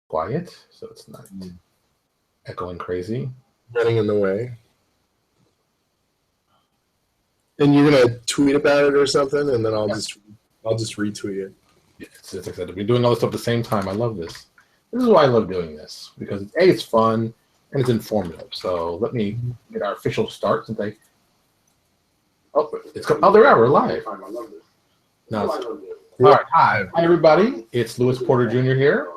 quiet, so it's not echoing crazy. Getting in the way. And you're gonna tweet about it or something, and then I'll just retweet it. It's exciting. We're doing all this stuff at the same time. I love this. This is why I love doing this, because it's fun and it's informative. So let me get our official start since we're live. No, all right, hi everybody. It's Lewis Porter Jr. here.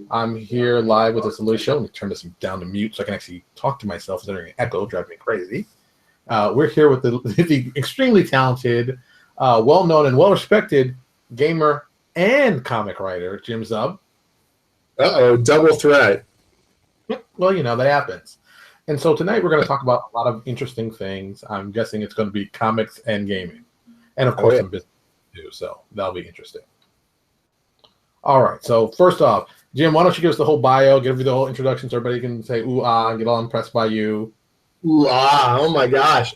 I'm here live with this Louis show. Let me turn this down to mute so I can actually talk to myself instead of an echo, driving me crazy. We're here with the extremely talented, well-known and well-respected gamer and comic writer, Jim Zub. Uh-oh, double threat. Well, that happens. And so tonight we're going to talk about a lot of interesting things. I'm guessing it's going to be comics and gaming. And, of course, some business too, so that'll be interesting. All right, so first off, Jim, why don't you give us the whole bio, give you the whole introduction so everybody can say ooh, ah, and get all impressed by you. Ooh, ah, oh my gosh.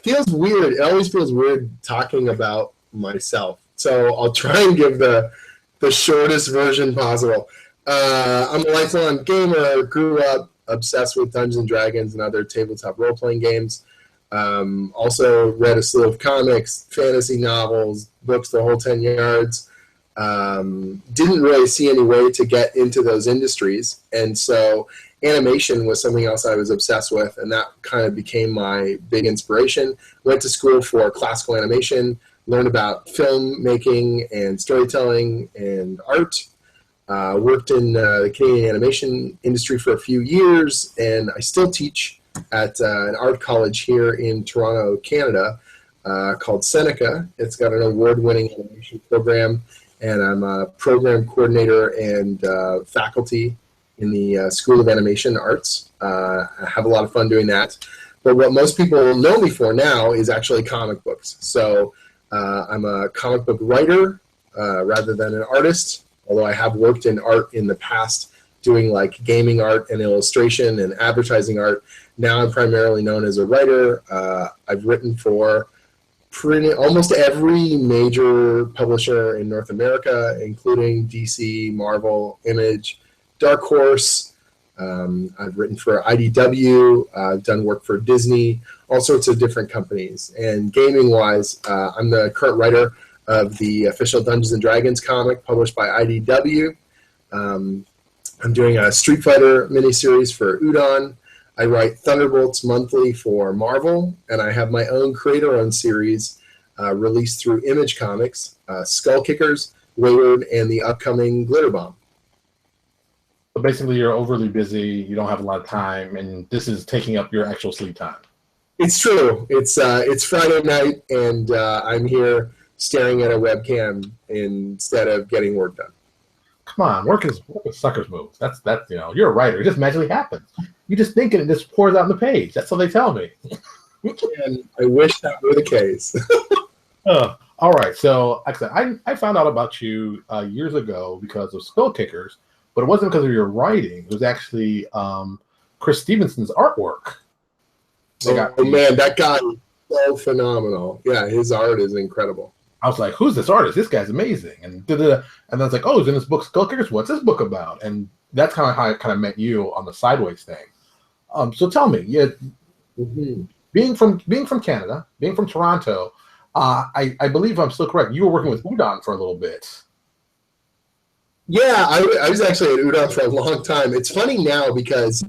Feels weird. It always feels weird talking about myself. So I'll try and give the shortest version possible. I'm a lifelong gamer, grew up obsessed with Dungeons & Dragons and other tabletop role-playing games. Also read a slew of comics, fantasy novels, books, the whole 10 yards. Didn't really see any way to get into those industries. And so animation was something else I was obsessed with, and that kind of became my big inspiration. Went to school for classical animation, learned about filmmaking and storytelling and art. Worked in the Canadian animation industry for a few years, and I still teach at an art college here in Toronto, Canada, called Seneca. It's got an award-winning animation program, and I'm a program coordinator and faculty in the School of Animation Arts. I have a lot of fun doing that. But what most people know me for now is actually comic books. So I'm a comic book writer rather than an artist, although I have worked in art in the past doing like gaming art and illustration and advertising art. Now I'm primarily known as a writer. I've written for almost every major publisher in North America, including DC, Marvel, Image, Dark Horse. I've written for IDW. I've done work for Disney, all sorts of different companies. And gaming-wise, I'm the current writer of the official Dungeons & Dragons comic published by IDW. I'm doing a Street Fighter miniseries for Udon. I write Thunderbolts monthly for Marvel, and I have my own creator-owned series released through Image Comics, SkullKickers, Wayward, and the upcoming Glitterbomb. So basically, you're overly busy, you don't have a lot of time, and this is taking up your actual sleep time. It's true. It's Friday night, and I'm here staring at a webcam instead of getting work done. Come on, work is sucker's move. That's you're a writer. It just magically happens. You just think it and it just pours out on the page. That's what they tell me. And I wish that were the case. All right. So I found out about you years ago because of SkullKickers, but it wasn't because of your writing. It was actually Chris Stevenson's artwork. Man, that guy is so phenomenal. Yeah, his art is incredible. I was like, who's this artist? This guy's amazing. And then I was like, oh, he's in this book, SkullKickers. What's this book about? And that's kind of how I kind of met you on the Sideways thing. So tell me, being from Canada, being from Toronto, I believe I'm still correct. You were working with Udon for a little bit. Yeah, I was actually at Udon for a long time. It's funny now because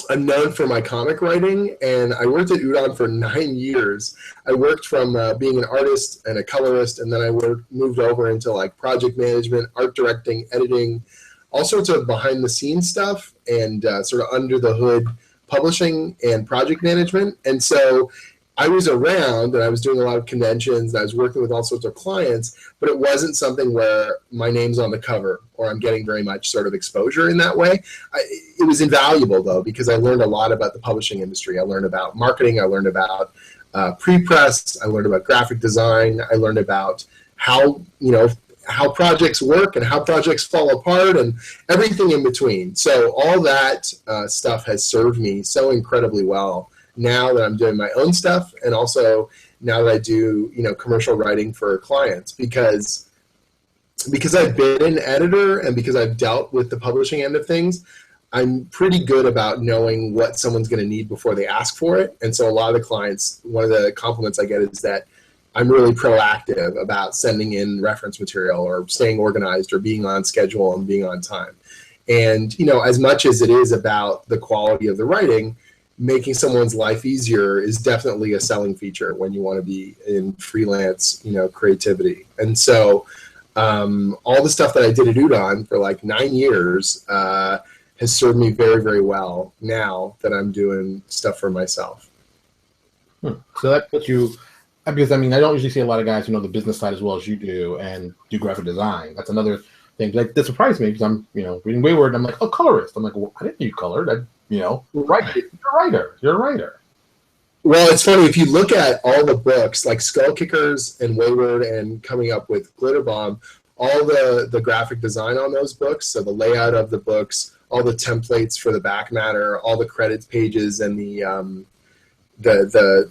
I'm known for my comic writing, and I worked at Udon for 9 years. I worked from being an artist and a colorist, and then I moved over into like project management, art directing, editing, all sorts of behind-the-scenes stuff, and sort of under-the-hood publishing and project management. And so I was around, and I was doing a lot of conventions, and I was working with all sorts of clients, but it wasn't something where my name's on the cover or I'm getting very much sort of exposure in that way. It was invaluable, though, because I learned a lot about the publishing industry. I learned about marketing. I learned about pre-press. I learned about graphic design. I learned about how projects work and how projects fall apart and everything in between. So all that stuff has served me so incredibly well now that I'm doing my own stuff, and also now that I do commercial writing for clients, because because I've been an editor and because I've dealt with the publishing end of things, I'm pretty good about knowing what someone's going to need before they ask for it. And so a lot of the clients, one of the compliments I get is that I'm really proactive about sending in reference material or staying organized or being on schedule and being on time. And, as much as it is about the quality of the writing, making someone's life easier is definitely a selling feature when you want to be in freelance, creativity. And so all the stuff that I did at Udon for like 9 years has served me very, very well now that I'm doing stuff for myself. So that puts you, because I don't usually see a lot of guys who know the business side as well as you do and do graphic design. That's another thing that surprised me because I'm, reading Wayward and I'm like, oh, colorist. I'm like, well, I didn't know you colored. You're a writer. Well, it's funny, if you look at all the books, like SkullKickers and Wayward and coming up with Glitterbomb, all the graphic design on those books, so the layout of the books, all the templates for the back matter, all the credits pages and the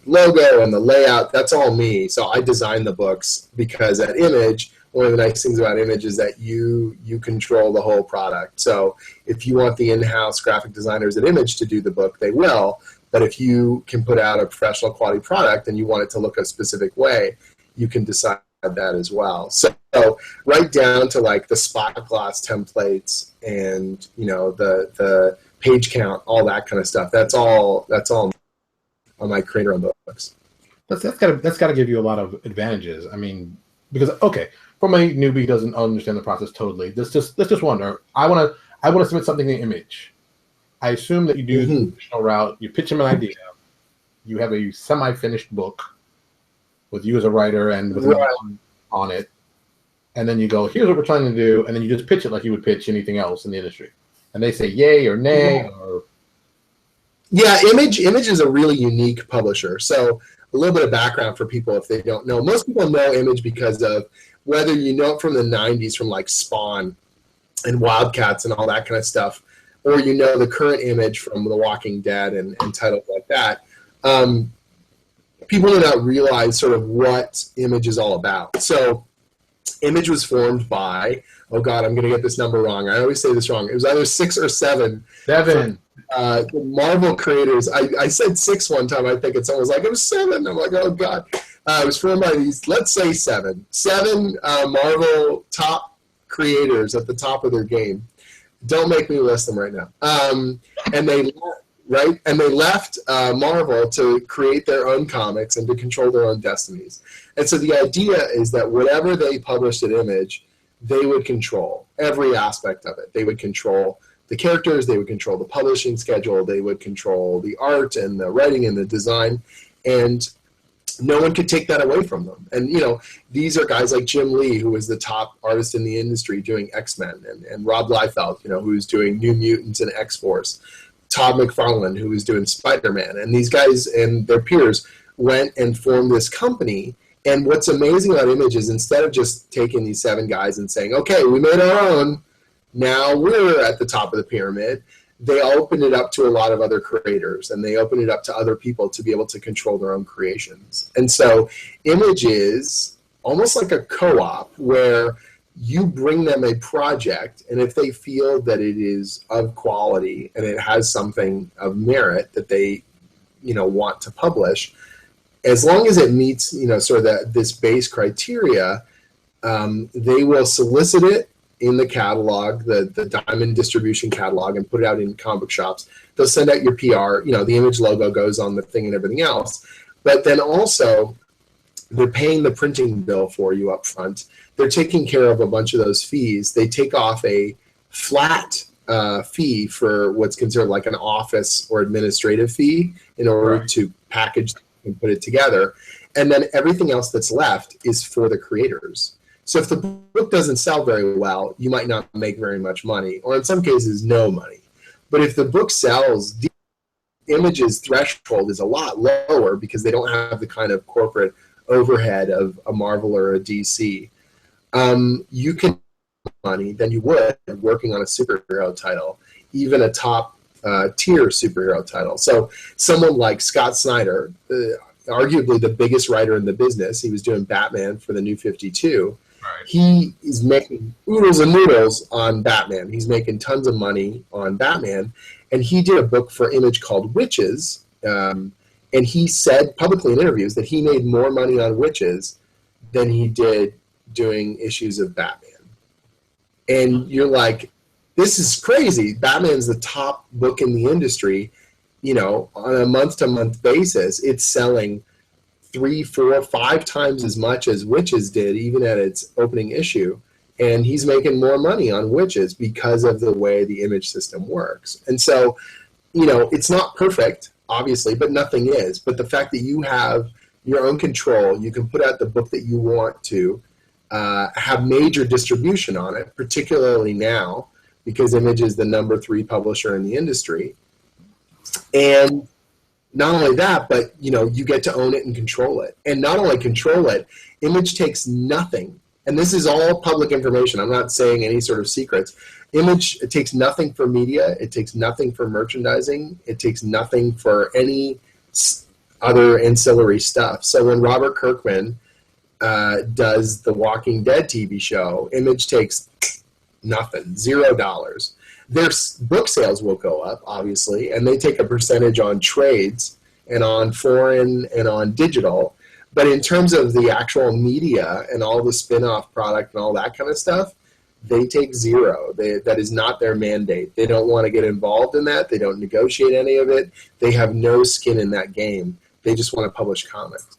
logo and the layout, that's all me. So I design the books because at Image, one of the nice things about Image is that you control the whole product. So if you want the in-house graphic designers at Image to do the book, they will. But if you can put out a professional quality product and you want it to look a specific way, you can decide that as well. So right down to like the spot gloss templates and the page count, all that kind of stuff. That's all on my creator on books. That's gotta give you a lot of advantages. Because from a newbie who doesn't understand the process totally, let's just wonder. I want to submit something in Image. I assume that you do the traditional route. You pitch them an idea. You have a semi-finished book with you as a writer and with on it, and then you go, here's what we're trying to do, and then you just pitch it like you would pitch anything else in the industry, and they say yay or nay or. Yeah, Image is a really unique publisher. So a little bit of background for people if they don't know. Most people know Image because of whether you know it from the 90s, from like Spawn and Wildcats and all that kind of stuff, or the current Image from The Walking Dead and titles like that. People do not realize sort of what Image is all about. So Image was formed by, oh God, I'm going to get this number wrong. I always say this wrong. It was either 6 or 7. 7. The Marvel creators. I said 6 one time, I think, and someone was like, it was 7. I'm like, oh God. It was formed by these, let's say 7. 7 Marvel top creators at the top of their game. Don't make me list them right now. And they left Marvel to create their own comics and to control their own destinies. And so the idea is that whatever they published at Image, they would control every aspect of it. They would control the characters, they would control the publishing schedule, they would control the art and the writing and the design, and no one could take that away from them. And, these are guys like Jim Lee, who is the top artist in the industry doing X-Men, and Rob Liefeld, who's doing New Mutants and X-Force, Todd McFarlane, who is doing Spider-Man. And these guys and their peers went and formed this company. And what's amazing about Image is instead of just taking these 7 guys and saying, okay, we made our own, now we're at the top of the pyramid, they opened it up to a lot of other creators, and they opened it up to other people to be able to control their own creations. And so Image is almost like a co-op where you bring them a project, and if they feel that it is of quality and it has something of merit that they want to publish, as long as it meets sort of this base criteria, they will solicit it in the catalog, the Diamond distribution catalog, and put it out in comic shops. They'll send out your PR, the Image logo goes on the thing and everything else. But then also, they're paying the printing bill for you up front. They're taking care of a bunch of those fees. They take off a flat fee for what's considered like an office or administrative fee in order to package and put it together. And then everything else that's left is for the creators. So if the book doesn't sell very well, you might not make very much money, or in some cases, no money. But if the book sells, Image's threshold is a lot lower because they don't have the kind of corporate overhead of a Marvel or a DC. You can make money than you would working on a superhero title, even a top tier superhero title. So someone like Scott Snyder, arguably the biggest writer in the business, he was doing Batman for the New 52. Right. He is making oodles and noodles on Batman. He's making tons of money on Batman. And he did a book for Image called Witches. And he said publicly in interviews that he made more money on Witches than he did doing issues of Batman. And you're like, this is crazy. Batman's the top book in the industry. You know, on a month-to-month basis, it's selling 3, 4, 5 times as much as Witches did, even at its opening issue. And he's making more money on Witches because of the way the Image system works. And so, you know, it's not perfect, obviously, but nothing is. But the fact that you have your own control, you can put out the book that you want to, have major distribution on it, particularly now, because Image is the number 3 publisher in the industry. And not only that, but, you know, you get to own it and control it. And not only control it, Image takes nothing. And this is all public information. I'm not saying any sort of secrets. Image, it takes nothing for media. It takes nothing for merchandising. It takes nothing for any other ancillary stuff. So when Robert Kirkman does the Walking Dead TV show, Image takes nothing, $0. Their book sales will go up, obviously, and they take a percentage on trades and on foreign and on digital. But in terms of the actual media and all the spin-off product and all that kind of stuff, they take 0. That is not their mandate. They don't want to get involved in that. They don't negotiate any of it. They have no skin in that game. They just want to publish comics.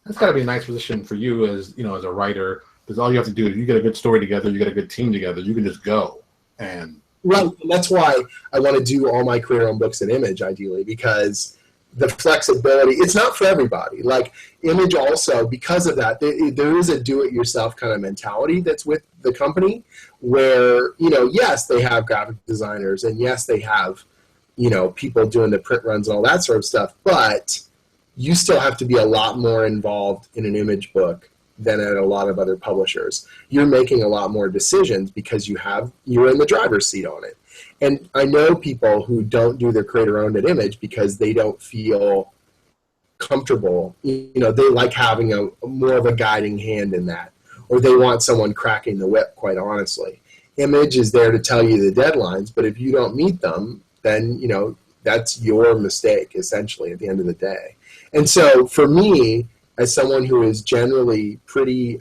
That's got to be a nice position for you as, you know, as a writer, because all you have to do is you get a good story together, you get a good team together, you can just go. And right, and that's why I want to do all my career-owned books in Image, ideally, because the flexibility, it's not for everybody. Like, Image also, because of that, there is a do-it-yourself kind of mentality that's with the company where, you know, yes, they have graphic designers, and yes, they have, you know, people doing the print runs and all that sort of stuff, but you still have to be a lot more involved in an Image book than at a lot of other publishers. You're making a lot more decisions because you're in the driver's seat on it. And I know people who don't do their creator-owned at Image because they don't feel comfortable. You know, they like having more of a guiding hand in that, or they want someone cracking the whip, quite honestly. Image is there to tell you the deadlines, but if you don't meet them, then, you know, that's your mistake, essentially, at the end of the day. And so for me, as someone who is generally pretty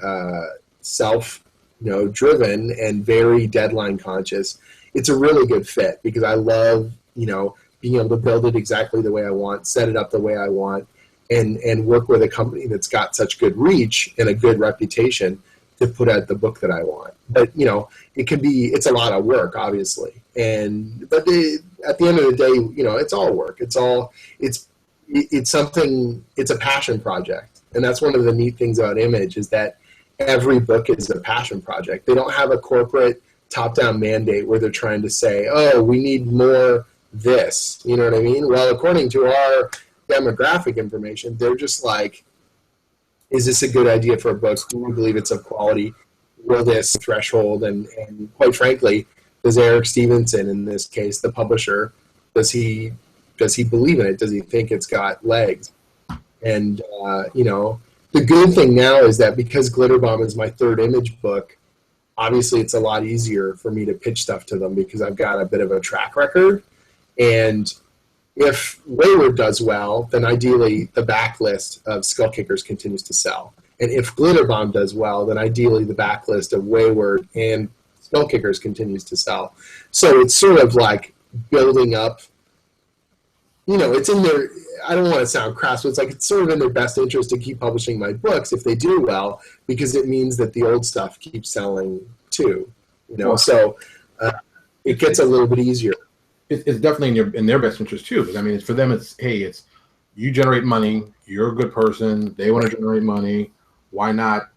driven and very deadline conscious, it's a really good fit because I love, you know, being able to build it exactly the way I want, set it up the way I want, and work with a company that's got such good reach and a good reputation to put out the book that I want. But, you know, it's a lot of work, obviously. But at the end of the day, you know, it's all work. It's something, it's a passion project. And that's one of the neat things about Image is that every book is a passion project. They don't have a corporate top-down mandate where they're trying to say, oh, we need more this. You know what I mean? Well, according to our demographic information, they're just like, is this a good idea for a book? Do we believe it's of quality? Will this threshold? And quite frankly, does Eric Stevenson, in this case, the publisher, does he believe in it? Does he think it's got legs? And, you know, the good thing now is that because Glitterbomb is my third Image book, obviously it's a lot easier for me to pitch stuff to them because I've got a bit of a track record. And if Wayward does well, then ideally the backlist of SkullKickers continues to sell. And if Glitterbomb does well, then ideally the backlist of Wayward and SkullKickers continues to sell. So it's sort of like building up, you know, it's in their, I don't want to sound crass, but it's sort of in their best interest to keep publishing my books if they do well, because it means that the old stuff keeps selling too, you know, so it gets a little bit easier. It's definitely in their best interest too, because I mean, for them, it's you generate money, you're a good person, they want to generate money, why not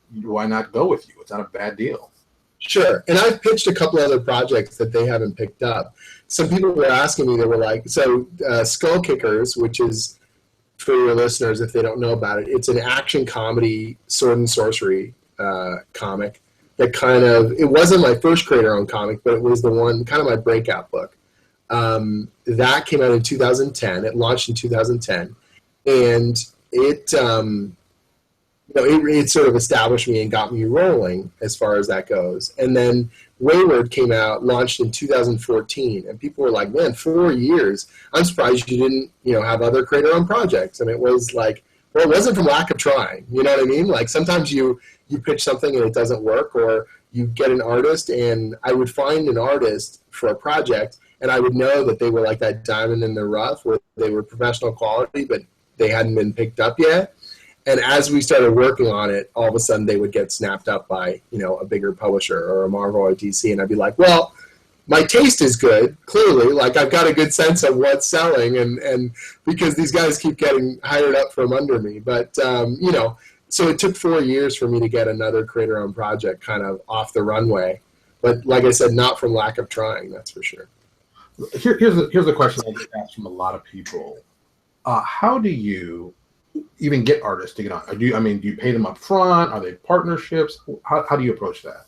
go with you? It's not a bad deal. Sure. And I've pitched a couple other projects that they haven't picked up. Some people were asking me, they were like, so SkullKickers, which is, for your listeners, if they don't know about it, it's an action comedy sword and sorcery comic that it wasn't my first creator-owned comic, but it was the one, kind of my breakout book. That came out in 2010. It launched in 2010. And it it sort of established me and got me rolling as far as that goes. And then Wayward came out, launched in 2014, and people were like, man, 4 years. I'm surprised you didn't, have other creator-owned projects. And it was like, well, it wasn't from lack of trying. You know what I mean? Like sometimes you pitch something and it doesn't work, or you get an artist, and I would find an artist for a project, and I would know that they were like that diamond in the rough where they were professional quality, but they hadn't been picked up yet. And as we started working on it, all of a sudden they would get snapped up by, a bigger publisher or a Marvel or DC. And I'd be like, well, my taste is good, clearly. Like I've got a good sense of what's selling, and because these guys keep getting hired up from under me. But, so it took 4 years for me to get another creator-owned project kind of off the runway. But like I said, not from lack of trying, that's for sure. Here's a question I get asked from a lot of people. How do you even get artists to get on? Do you pay them up front? Are they partnerships? How do you approach that?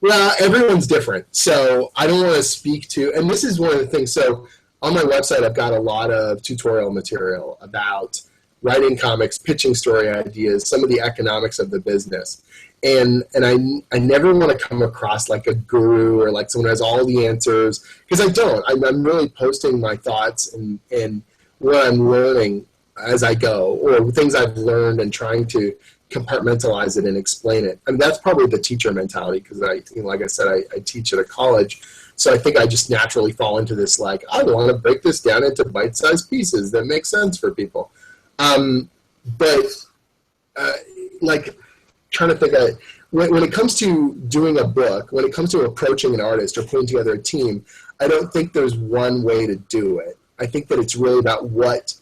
Well, everyone's different. So I don't want to speak to, and this is one of the things. So on my website, I've got a lot of tutorial material about writing comics, pitching story ideas, some of the economics of the business. And I never want to come across like a guru or like someone who has all the answers, because I don't. I'm really posting my thoughts and what I'm learning as I go, or things I've learned, and trying to compartmentalize it and explain it. I mean, that's probably the teacher mentality, because like I said, I teach at a college, so I think I just naturally fall into this, like, I want to break this down into bite-sized pieces that make sense for people. Trying to think of it, when it comes to doing a book, when it comes to approaching an artist or putting together a team, I don't think there's one way to do it. I think that it's really about what's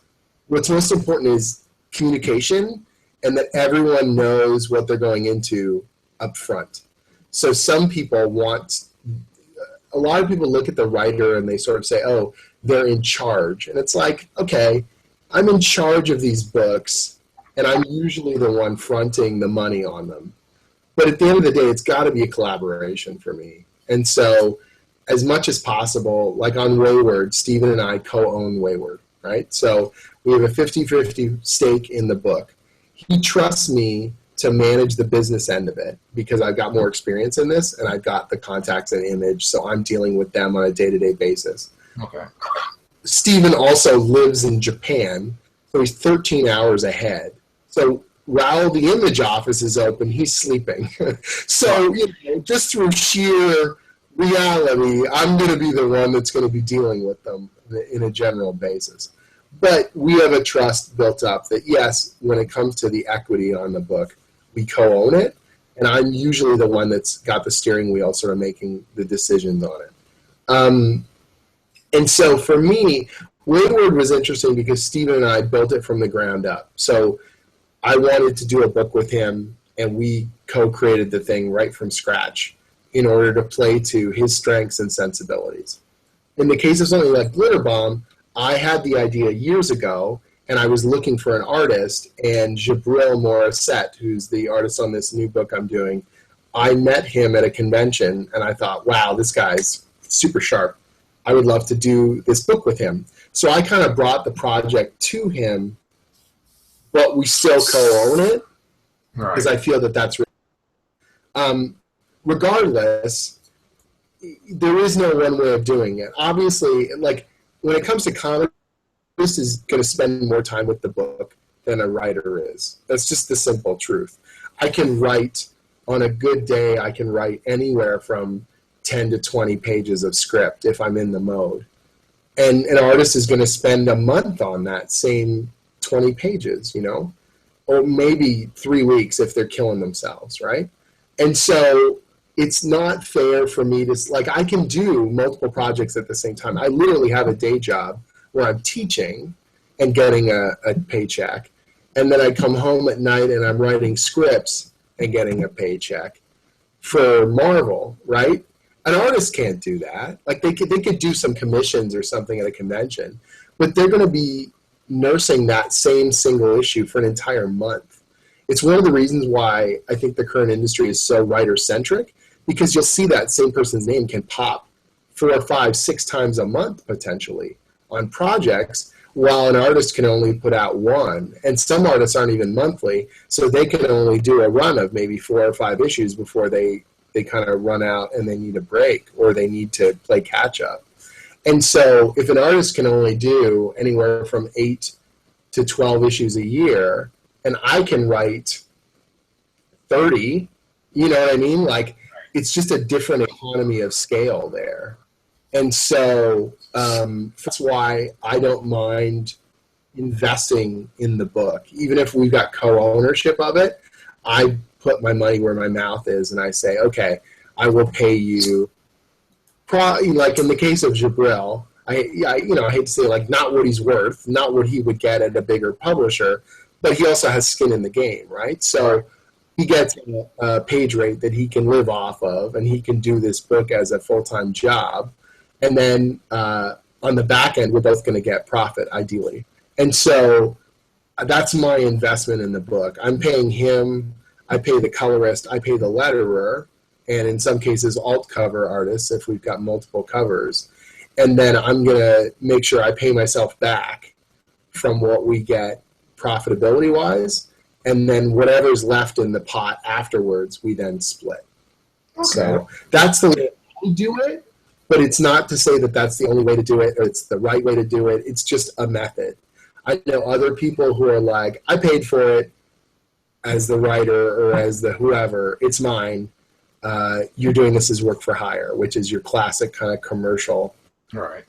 most important is communication, and that everyone knows what they're going into up front. So a lot of people look at the writer and they sort of say, oh, they're in charge. And it's like, okay, I'm in charge of these books, and I'm usually the one fronting the money on them. But at the end of the day, it's got to be a collaboration for me. And so as much as possible, like on Wayward, Stephen and I co-own Wayward, right? So we have a 50-50 stake in the book. He trusts me to manage the business end of it because I've got more experience in this, and I've got the contacts and image, so I'm dealing with them on a day-to-day basis. Okay. Stephen also lives in Japan, so he's 13 hours ahead. So while the image office is open, he's sleeping. So just through sheer reality, I'm going to be the one that's going to be dealing with them in a general basis. But we have a trust built up that, yes, when it comes to the equity on the book, we co-own it, and I'm usually the one that's got the steering wheel sort of making the decisions on it. And so for me, Wayward was interesting because Stephen and I built it from the ground up. So I wanted to do a book with him, and we co-created the thing right from scratch in order to play to his strengths and sensibilities. In the case of something like Glitterbomb, I had the idea years ago, and I was looking for an artist, and Jabril Morissette, who's the artist on this new book I'm doing, I met him at a convention, and I thought, wow, this guy's super sharp. I would love to do this book with him. So I kind of brought the project to him, but we still co-own it, because I feel that that's really... regardless, there is no one way of doing it. Obviously, like, when it comes to comics, this is going to spend more time with the book than a writer is. That's just the simple truth. I can write, on a good day, I can write anywhere from 10 to 20 pages of script if I'm in the mode. And an artist is going to spend a month on that same 20 pages, or maybe 3 weeks if they're killing themselves, right? And so it's not fair for me to, like, I can do multiple projects at the same time. I literally have a day job where I'm teaching and getting a paycheck. And then I come home at night and I'm writing scripts and getting a paycheck for Marvel, right? An artist can't do that. Like, they could do some commissions or something at a convention, but they're going to be nursing that same single issue for an entire month. It's one of the reasons why I think the current industry is so writer-centric, because you'll see that same person's name can pop 4, 5, 6 times a month, potentially, on projects while an artist can only put out one. And some artists aren't even monthly, so they can only do a run of maybe 4 or 5 issues before they kind of run out and they need a break or they need to play catch up. And so if an artist can only do anywhere from 8 to 12 issues a year, and I can write 30, you know what I mean? Like, it's just a different economy of scale there. And so that's why I don't mind investing in the book. Even if we've got co-ownership of it, I put my money where my mouth is, and I say, okay, I will pay you, like in the case of Jabril, I hate to say, like, not what he's worth, not what he would get at a bigger publisher, but he also has skin in the game, right? So he gets a page rate that he can live off of, and he can do this book as a full-time job. And then on the back end, we're both going to get profit, ideally. And so that's my investment in the book. I'm paying him, I pay the colorist, I pay the letterer, and in some cases alt cover artists if we've got multiple covers. And then I'm going to make sure I pay myself back from what we get profitability-wise, and then whatever's left in the pot afterwards, we then split. Okay. So that's the way I do it, but it's not to say that that's the only way to do it or it's the right way to do it. It's just a method. I know other people who are like, I paid for it as the writer or as the whoever, it's mine. You're doing this as work for hire, which is your classic kind of commercial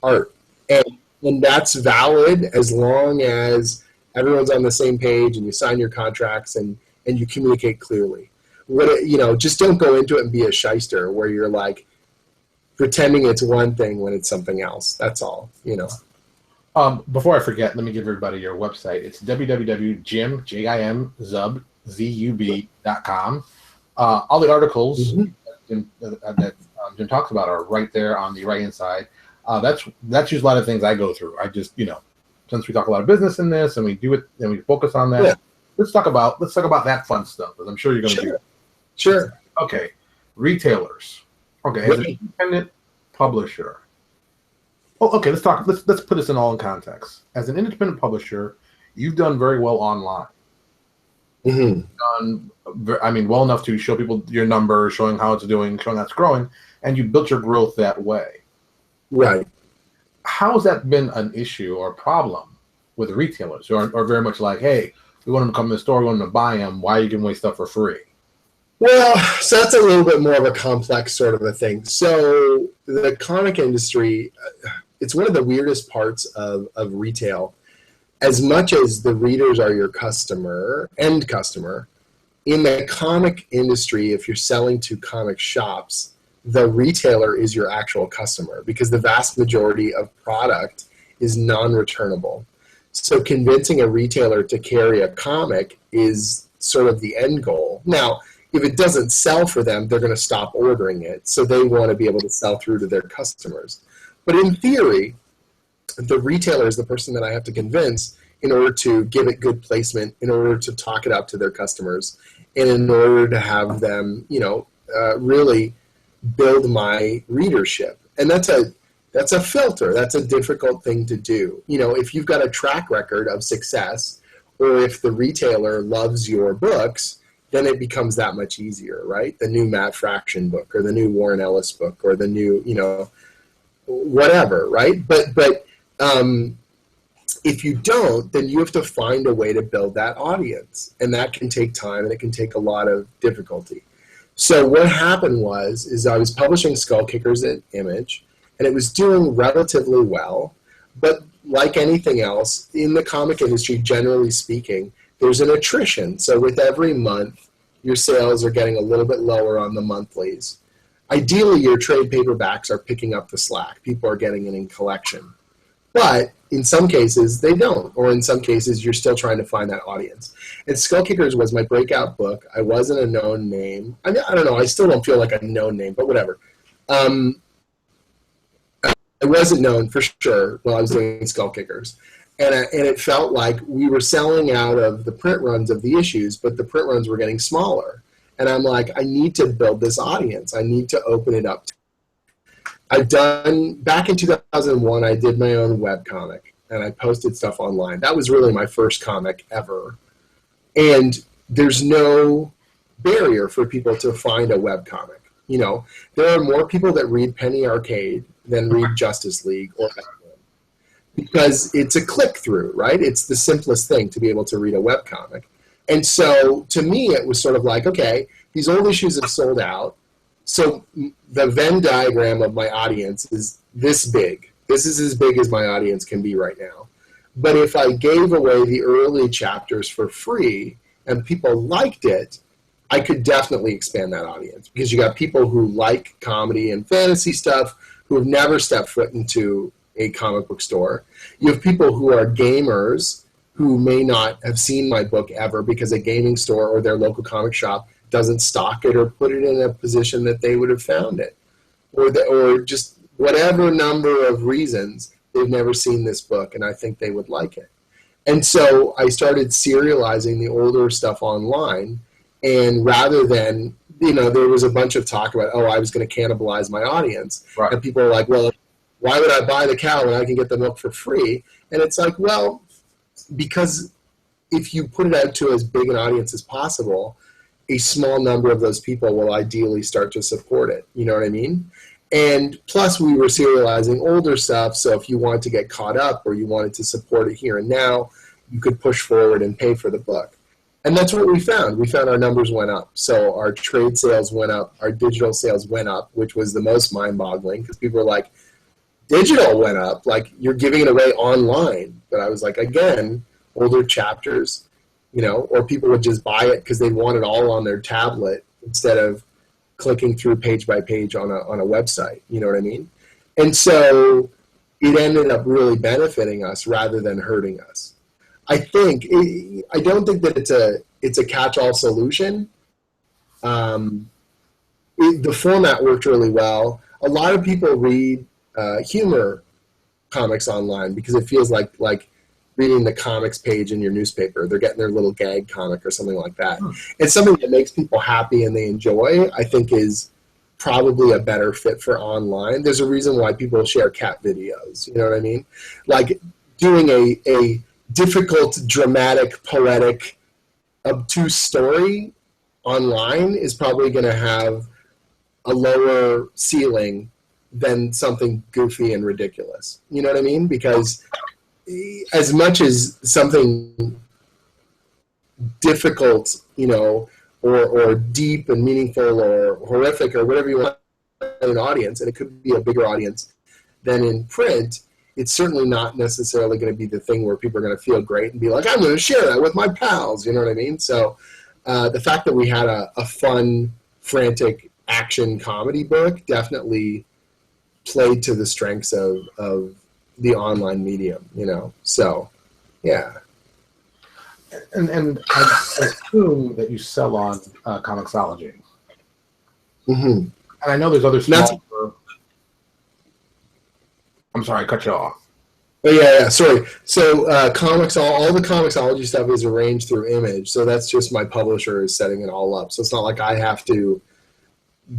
art. And that's valid as long as everyone's on the same page and you sign your contracts and you communicate clearly. Just don't go into it and be a shyster where you're like pretending it's one thing when it's something else. That's all, Before I forget, let me give everybody your website. It's www.jimzub.com. All the articles that Jim talks about are right there on the right-hand side. That's usually a lot of things I go through. I just, since we talk a lot of business in this and we do it and we focus on that, let's talk about that fun stuff, because I'm sure you're going to do it. Sure. Okay. Retailers. Okay. As an independent publisher. Oh, okay. Let's put this in context. As an independent publisher, you've done very well online. Mm-hmm. Well enough to show people your numbers, showing how it's doing, showing how it's growing, and you built your growth that way. Right. How has that been an issue or a problem with retailers who are very much like, hey, we want them to come to the store, we want them to buy them, why are you giving away stuff for free? Well, so that's a little bit more of a complex sort of a thing. So the comic industry, it's one of the weirdest parts of retail. As much as the readers are your end customer, in the comic industry, if you're selling to comic shops, the retailer is your actual customer because the vast majority of product is non-returnable. So convincing a retailer to carry a comic is sort of the end goal. Now, if it doesn't sell for them, they're going to stop ordering it. So they want to be able to sell through to their customers. But in theory, the retailer is the person that I have to convince in order to give it good placement, in order to talk it out to their customers, and in order to have them, really build my readership. And that's a filter. That's a difficult thing to do. If you've got a track record of success, or if the retailer loves your books, then it becomes that much easier, right? The new Matt Fraction book, or the new Warren Ellis book, or the new, whatever, right? But if you don't, then you have to find a way to build that audience. And that can take time, and it can take a lot of difficulty. So what happened is I was publishing SkullKickers at Image, and it was doing relatively well. But like anything else, in the comic industry, generally speaking, there's an attrition. So with every month, your sales are getting a little bit lower on the monthlies. Ideally, your trade paperbacks are picking up the slack. People are getting it in collection. But in some cases, they don't. Or in some cases, you're still trying to find that audience. And SkullKickers was my breakout book. I wasn't a known name. I don't know. I still don't feel like a known name, but whatever. I wasn't known for sure while I was doing SkullKickers. And it felt like we were selling out of the print runs of the issues, but the print runs were getting smaller. And I'm like, I need to build this audience. I need to open it up. Back in 2001, I did my own webcomic. and I posted stuff online. That was really my first comic ever. And there's no barrier for people to find a webcomic. You know, there are more people that read Penny Arcade than read Justice League or Batman, because it's a click-through, right? It's the simplest thing to be able to read a webcomic. And so to me, it was sort of like, okay, these old issues have sold out. So the Venn diagram of my audience is this big. This is as big as my audience can be right now. But if I gave away the early chapters for free and people liked it, I could definitely expand that audience, because you got people who like comedy and fantasy stuff who have never stepped foot into a comic book store. You have people who are gamers who may not have seen my book ever because a gaming store or their local comic shop doesn't stock it or put it in a position that they would have found it. Or just whatever number of reasons, they've never seen this book, and I think they would like it. And so I started serializing the older stuff online, and rather than, you know, there was a bunch of talk about, oh, I was going to cannibalize my audience. Right. And people are like, well, why would I buy the cow when I can get the milk for free? And it's like, well, because if you put it out to as big an audience as possible, a small number of those people will ideally start to support it. You know what I mean? And plus, we were serializing older stuff, so if you wanted to get caught up or you wanted to support it here and now, you could push forward and pay for the book. And that's what we found. We found our numbers went up. So our trade sales went up, our digital sales went up, which was the most mind-boggling, because people were like, digital went up, like you're giving it away online. But I was like, again, older chapters, you know, or people would just buy it because they want it all on their tablet instead of clicking through page by page on a website. You know what I mean? And so it ended up really benefiting us rather than hurting us. I don't think that it's a catch-all solution. The format worked really well. A lot of people read humor comics online because it feels like reading the comics page in your newspaper. They're getting their little gag comic or something like that. It's something that makes people happy and they enjoy, I think is probably a better fit for online. There's a reason why people share cat videos. You know what I mean? Like doing a difficult, dramatic, poetic, obtuse story online is probably going to have a lower ceiling than something goofy and ridiculous. You know what I mean? Because as much as something difficult, you know, or deep and meaningful or horrific or whatever you want in an audience, and it could be a bigger audience than in print, it's certainly not necessarily going to be the thing where people are going to feel great and be like, I'm going to share that with my pals. You know what I mean? So the fact that we had a fun, frantic action comedy book definitely played to the strengths of the online medium, you know? So, yeah. And I assume that you sell on Comixology. Mm-hmm. And I know there's other small... I'm sorry, I cut you off. Oh, yeah, sorry. So all the Comixology stuff is arranged through Image, so that's just my publisher is setting it all up. So it's not like I have to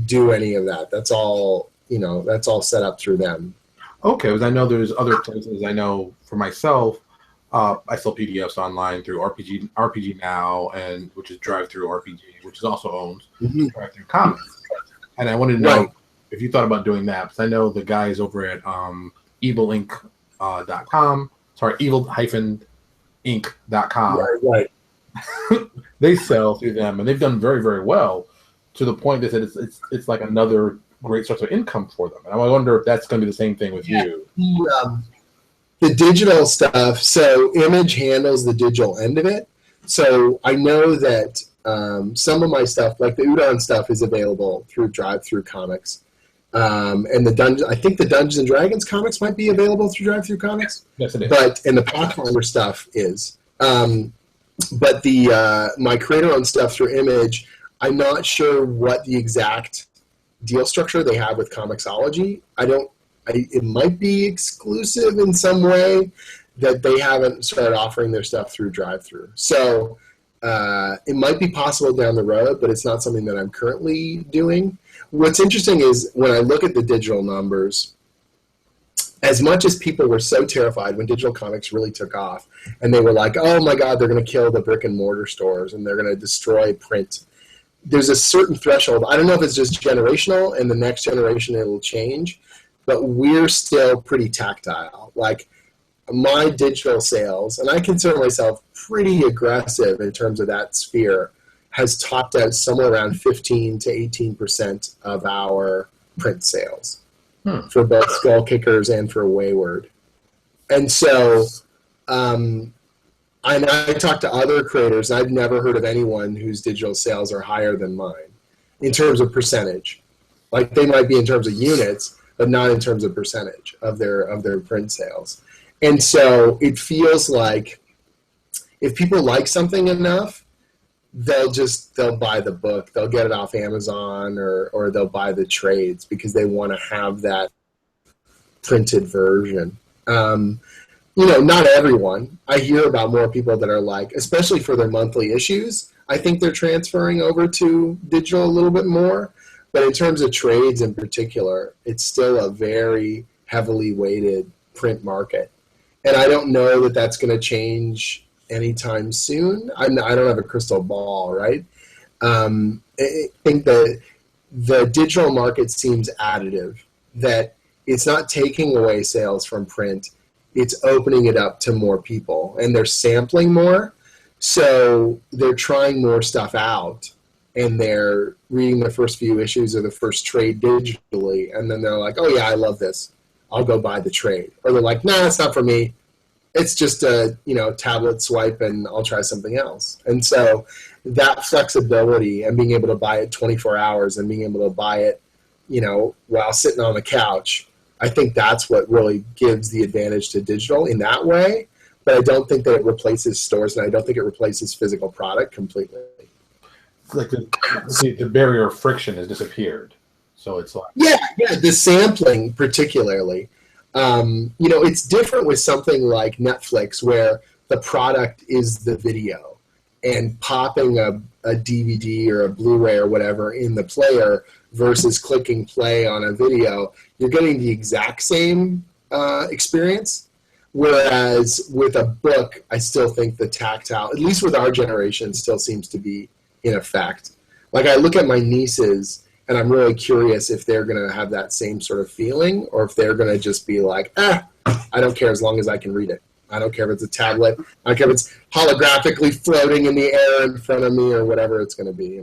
do any of that. That's all, you know, that's all set up through them. Okay, because I know there's other places. I know for myself, I sell PDFs online through RPG Now, and which is Drive Through RPG, which is also owned Drive Through Comics. And I wanted to know if you thought about doing that, because I know the guys over at evilinc.com, evil-inc.com. Right. They sell through them, and they've done very, very well to the point that it's like another great source of income for them. And I wonder if that's going to be the same thing with you. The digital stuff, so Image handles the digital end of it. So I know that some of my stuff, like the Udon stuff, is available through Drive Through Comics. And I think the Dungeons and Dragons comics might be available through Drive Through Comics. Yes, it is. And the Pathfinder stuff is. But my creator-owned stuff through Image, I'm not sure what the exact deal structure they have with Comixology. It might be exclusive in some way that they haven't started offering their stuff through Drive-Through. So it might be possible down the road, but it's not something that I'm currently doing. What's interesting is when I look at the digital numbers, as much as people were so terrified when digital comics really took off, and they were like, oh my God, they're going to kill the brick and mortar stores and they're going to destroy print. There's a certain threshold. I don't know if it's just generational, and the next generation it will change, but we're still pretty tactile. Like my digital sales, and I consider myself pretty aggressive in terms of that sphere, has topped out somewhere around 15 to 18% of our print sales. For both SkullKickers and for Wayward. And so I talk to other creators, and I've never heard of anyone whose digital sales are higher than mine in terms of percentage. Like they might be in terms of units, but not in terms of percentage of their print sales. And so it feels like if people like something enough, they'll buy the book. They'll get it off Amazon or they'll buy the trades because they want to have that printed version. Not everyone. I hear about more people that are like, especially for their monthly issues, I think they're transferring over to digital a little bit more. But in terms of trades in particular, it's still a very heavily weighted print market. And I don't know that that's going to change anytime soon. I don't have a crystal ball, right? I think that the digital market seems additive, that it's not taking away sales from print, it's opening it up to more people, and they're sampling more, so they're trying more stuff out, and they're reading the first few issues of the first trade digitally, and then they're like, oh yeah, I love this, I'll go buy the trade. Or they're like, nah, it's not for me. It's just a tablet swipe and I'll try something else. And so that flexibility and being able to buy it 24 hours and being able to buy it, while sitting on the couch, I think that's what really gives the advantage to digital in that way. But I don't think that it replaces stores, and I don't think it replaces physical product completely. Like the barrier of friction has disappeared. So it's like the sampling particularly. It's different with something like Netflix where the product is the video, and popping a DVD or a Blu-ray or whatever in the player versus clicking play on a video, you're getting the exact same experience. Whereas with a book, I still think the tactile, at least with our generation, still seems to be in effect. Like I look at my nieces, and I'm really curious if they're going to have that same sort of feeling, or if they're going to just be like, I don't care as long as I can read it. I don't care if it's a tablet. I don't care if it's holographically floating in the air in front of me or whatever it's going to be,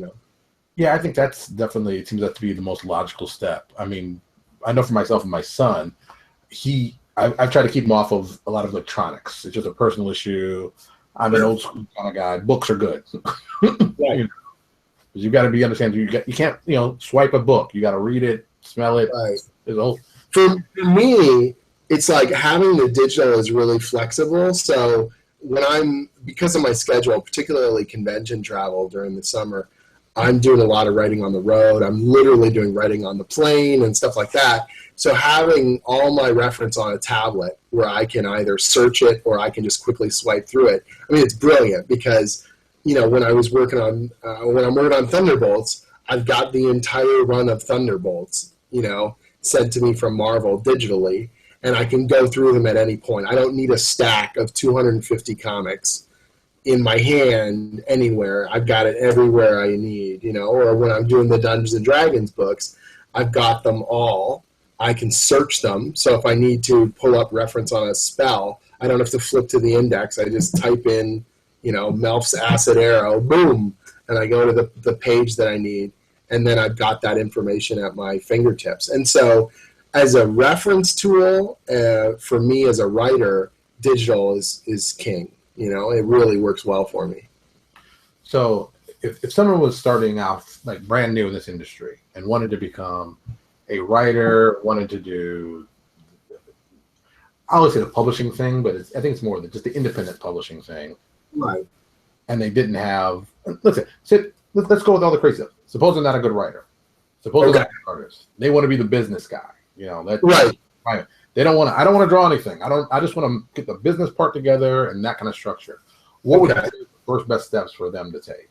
Yeah, I think that's definitely, it seems that to be the most logical step. I mean, I know for myself and my son, I've tried to keep him off of a lot of electronics. It's just a personal issue. I'm an old school kind of guy. Books are good. Right. You got to be understand. You can't swipe a book. You got to read it, smell it. Right. For me, it's like having the digital is really flexible. So because of my schedule, particularly convention travel during the summer, I'm doing a lot of writing on the road. I'm literally doing writing on the plane and stuff like that. So having all my reference on a tablet where I can either search it or I can just quickly swipe through it. I mean, it's brilliant because when I'm working on Thunderbolts, I've got the entire run of Thunderbolts, sent to me from Marvel digitally, and I can go through them at any point. I don't need a stack of 250 comics in my hand anywhere. I've got it everywhere I need, or when I'm doing the Dungeons and Dragons books, I've got them all. I can search them. So if I need to pull up reference on a spell, I don't have to flip to the index. I just type in, Melf's Acid Arrow, boom, and I go to the page that I need, and then I've got that information at my fingertips. And so as a reference tool, for me as a writer, digital is king. It really works well for me. So if someone was starting off like brand new in this industry and wanted to become a writer, wanted to do, I always say the publishing thing, but I think it's more than just the independent publishing thing. Right. And they didn't have, let's go with all the crazy stuff. Suppose they're not a good writer. Suppose they're not a good artist. They want to be the business guy. Right. They don't want to. I don't want to draw anything. I just want to get the business part together and that kind of structure. What would you say the first best steps for them to take?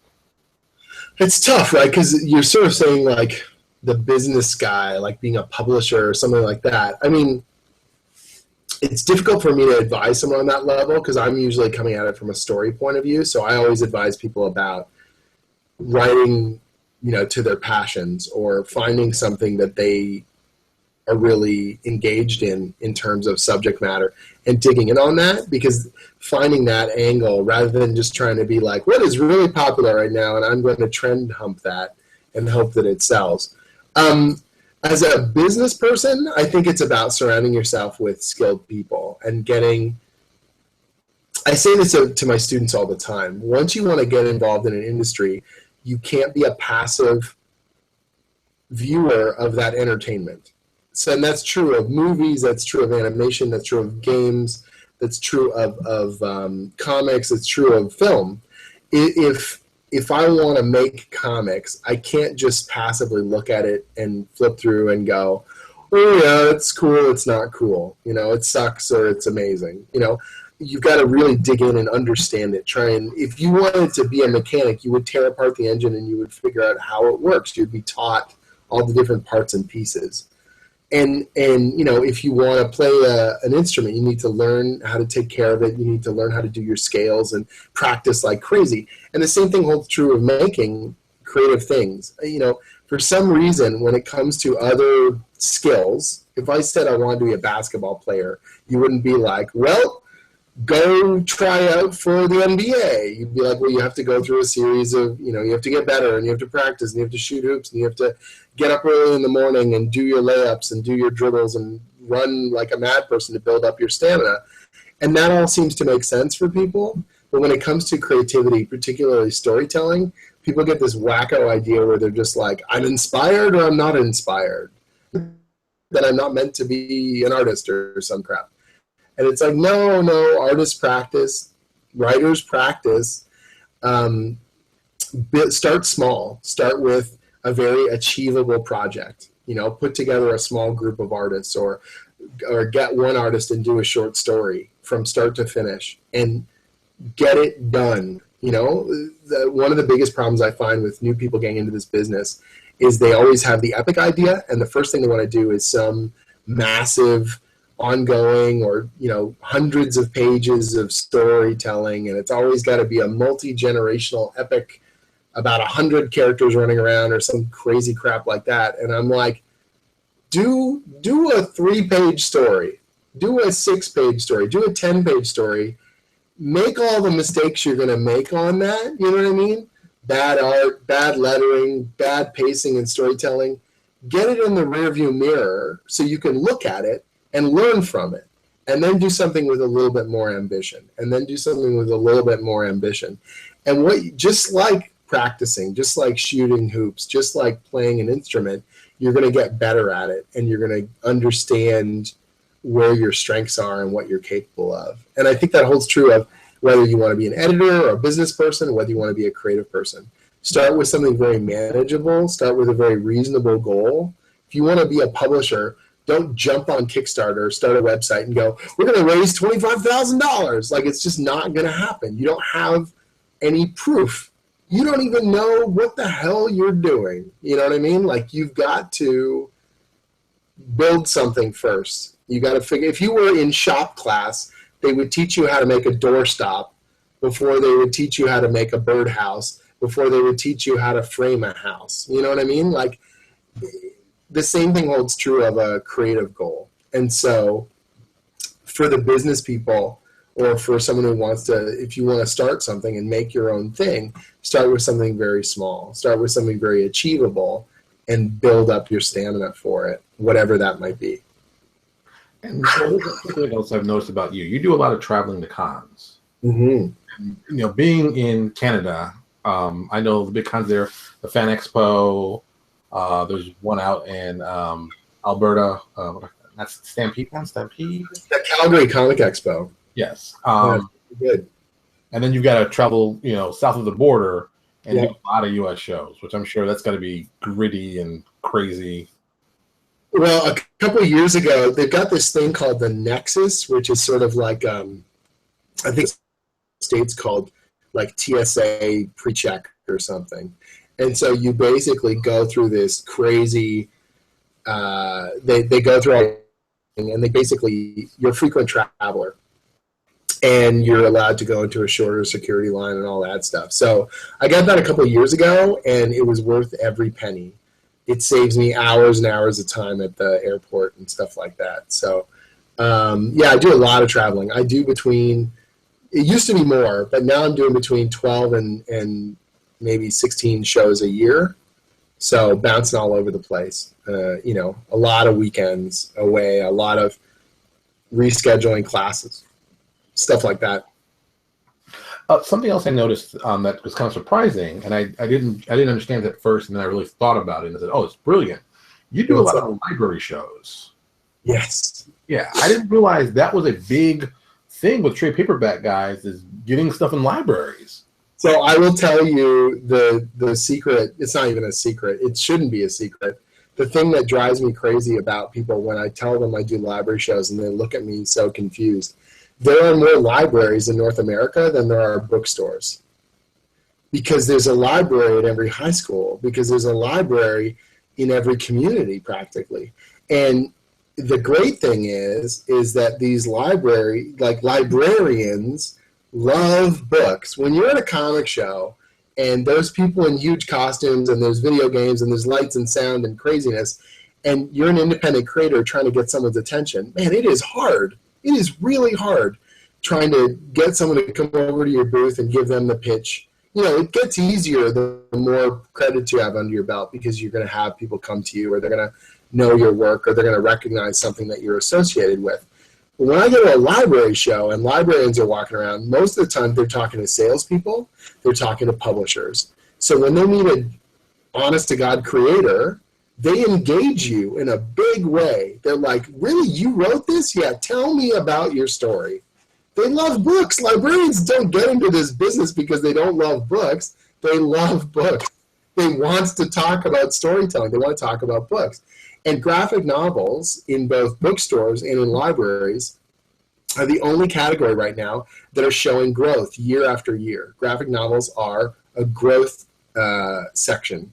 It's tough, right? Because you're sort of saying like the business guy, like being a publisher or something like that. I mean, it's difficult for me to advise someone on that level because I'm usually coming at it from a story point of view. So I always advise people about writing, to their passions or finding something that they are really engaged in terms of subject matter and digging in on that, because finding that angle rather than just trying to be like, what is really popular right now, and I'm going to trend hump that and hope that it sells. As a business person, I think it's about surrounding yourself with skilled people and getting, I say this to my students all the time, once you want to get involved in an industry, you can't be a passive viewer of that entertainment. So, and that's true of movies, that's true of animation, that's true of games, that's true of comics, it's true of film. If I want to make comics, I can't just passively look at it and flip through and go, oh yeah, it's cool, it's not cool. It sucks or it's amazing. You've got to really dig in and understand it. If you wanted to be a mechanic, you would tear apart the engine and you would figure out how it works. You'd be taught all the different parts and pieces. And if you want to play an instrument, you need to learn how to take care of it. You need to learn how to do your scales and practice like crazy. And the same thing holds true of making creative things. For some reason, when it comes to other skills, if I said I wanted to be a basketball player, you wouldn't be like, well, go try out for the NBA. You'd be like, well, you have to go through a series of, you have to get better and you have to practice and you have to shoot hoops and you have to get up early in the morning and do your layups and do your dribbles and run like a mad person to build up your stamina. And that all seems to make sense for people. But when it comes to creativity, particularly storytelling, people get this wacko idea where they're just like, I'm inspired or I'm not inspired. That I'm not meant to be an artist or some crap. And it's like, no, artists practice, writers practice. Start small. Start with a very achievable project. Put together a small group of artists or get one artist and do a short story from start to finish and get it done. One of the biggest problems I find with new people getting into this business is they always have the epic idea, and the first thing they want to do is some massive ongoing or hundreds of pages of storytelling, and it's always got to be a multi-generational epic about 100 characters running around or some crazy crap like that. And I'm like, do a 3-page story, do a 6-page story, do a 10-page story, make all the mistakes you're going to make on that, you know what I mean? Bad art, bad lettering, bad pacing and storytelling. Get it in the rearview mirror so you can look at it and learn from it, and then do something with a little bit more ambition, and then do something with a little bit more ambition. And just like practicing, just like shooting hoops, just like playing an instrument, you're going to get better at it, and you're going to understand where your strengths are and what you're capable of. And I think that holds true of whether you want to be an editor or a business person, or whether you want to be a creative person. Start with something very manageable. Start with a very reasonable goal. If you want to be a publisher, don't jump on Kickstarter, start a website, and go, we're going to raise $25,000. Like, it's just not going to happen. You don't have any proof. You don't even know what the hell you're doing. You know what I mean? Like, you've got to build something first. You got to figure, if you were in shop class, they would teach you how to make a doorstop before they would teach you how to make a birdhouse, before they would teach you how to frame a house. You know what I mean? Like, the same thing holds true of a creative goal. And so for the business people, or for someone who wants to, if you want to start something and make your own thing, start with something very small. Start with something very achievable and build up your stamina for it, whatever that might be. And something else I've noticed about you, you do a lot of traveling to cons. Mm-hmm. And, being in Canada, I know the big cons there, the Fan Expo. There's one out in Alberta. That's Stampede. The Calgary Comic Expo. Yes. Good. And then you've got to travel, south of the border and do a lot of U.S. shows, which I'm sure that's got to be gritty and crazy. Well, a couple of years ago, they've got this thing called the Nexus, which is sort of like, I think states called like TSA pre-check or something. And so you basically go through this crazy, they go through all and they basically, you're a frequent traveler, and you're allowed to go into a shorter security line and all that stuff. So I got that a couple of years ago, and it was worth every penny. It saves me hours and hours of time at the airport and stuff like that. So, yeah, I do a lot of traveling. I do between, it used to be more, but now I'm doing between 12 and maybe 16 shows a year. So bouncing all over the place, you know, a lot of weekends away, a lot of rescheduling classes, stuff like that. Something else I noticed that was kind of surprising, and I didn't understand it at first, and then I really thought about it, and I said, "Oh, it's brilliant! You do a lot of library shows." Yes. Yeah, I didn't realize that was a big thing with trade paperback guys, is getting stuff in libraries. So I will tell you the secret. It's not even a secret. It shouldn't be a secret. The thing that drives me crazy about people when I tell them I do library shows and they look at me so confused. There are more libraries in North America than there are bookstores. Because there's a library at every high school. Because there's a library in every community practically. And the great thing is that these librarians love books. When you're at a comic show and there's people in huge costumes and there's video games and there's lights and sound and craziness, and you're an independent creator trying to get someone's attention, man, it is hard. It is really hard trying to get someone to come over to your booth and give them the pitch. You know, it gets easier the more credits you have under your belt, because you're going to have people come to you, or they're going to know your work, or they're going to recognize something that you're associated with. But when I go to a library show and librarians are walking around, most of the time they're talking to salespeople, they're talking to publishers. So when they meet an honest-to-God creator, they engage you in a big way. They're like, really, you wrote this? Yeah, tell me about your story. They love books. Librarians don't get into this business because they don't love books. They love books. They want to talk about storytelling. They want to talk about books. And graphic novels in both bookstores and in libraries are the only category right now that are showing growth year after year. Graphic novels are a growth section.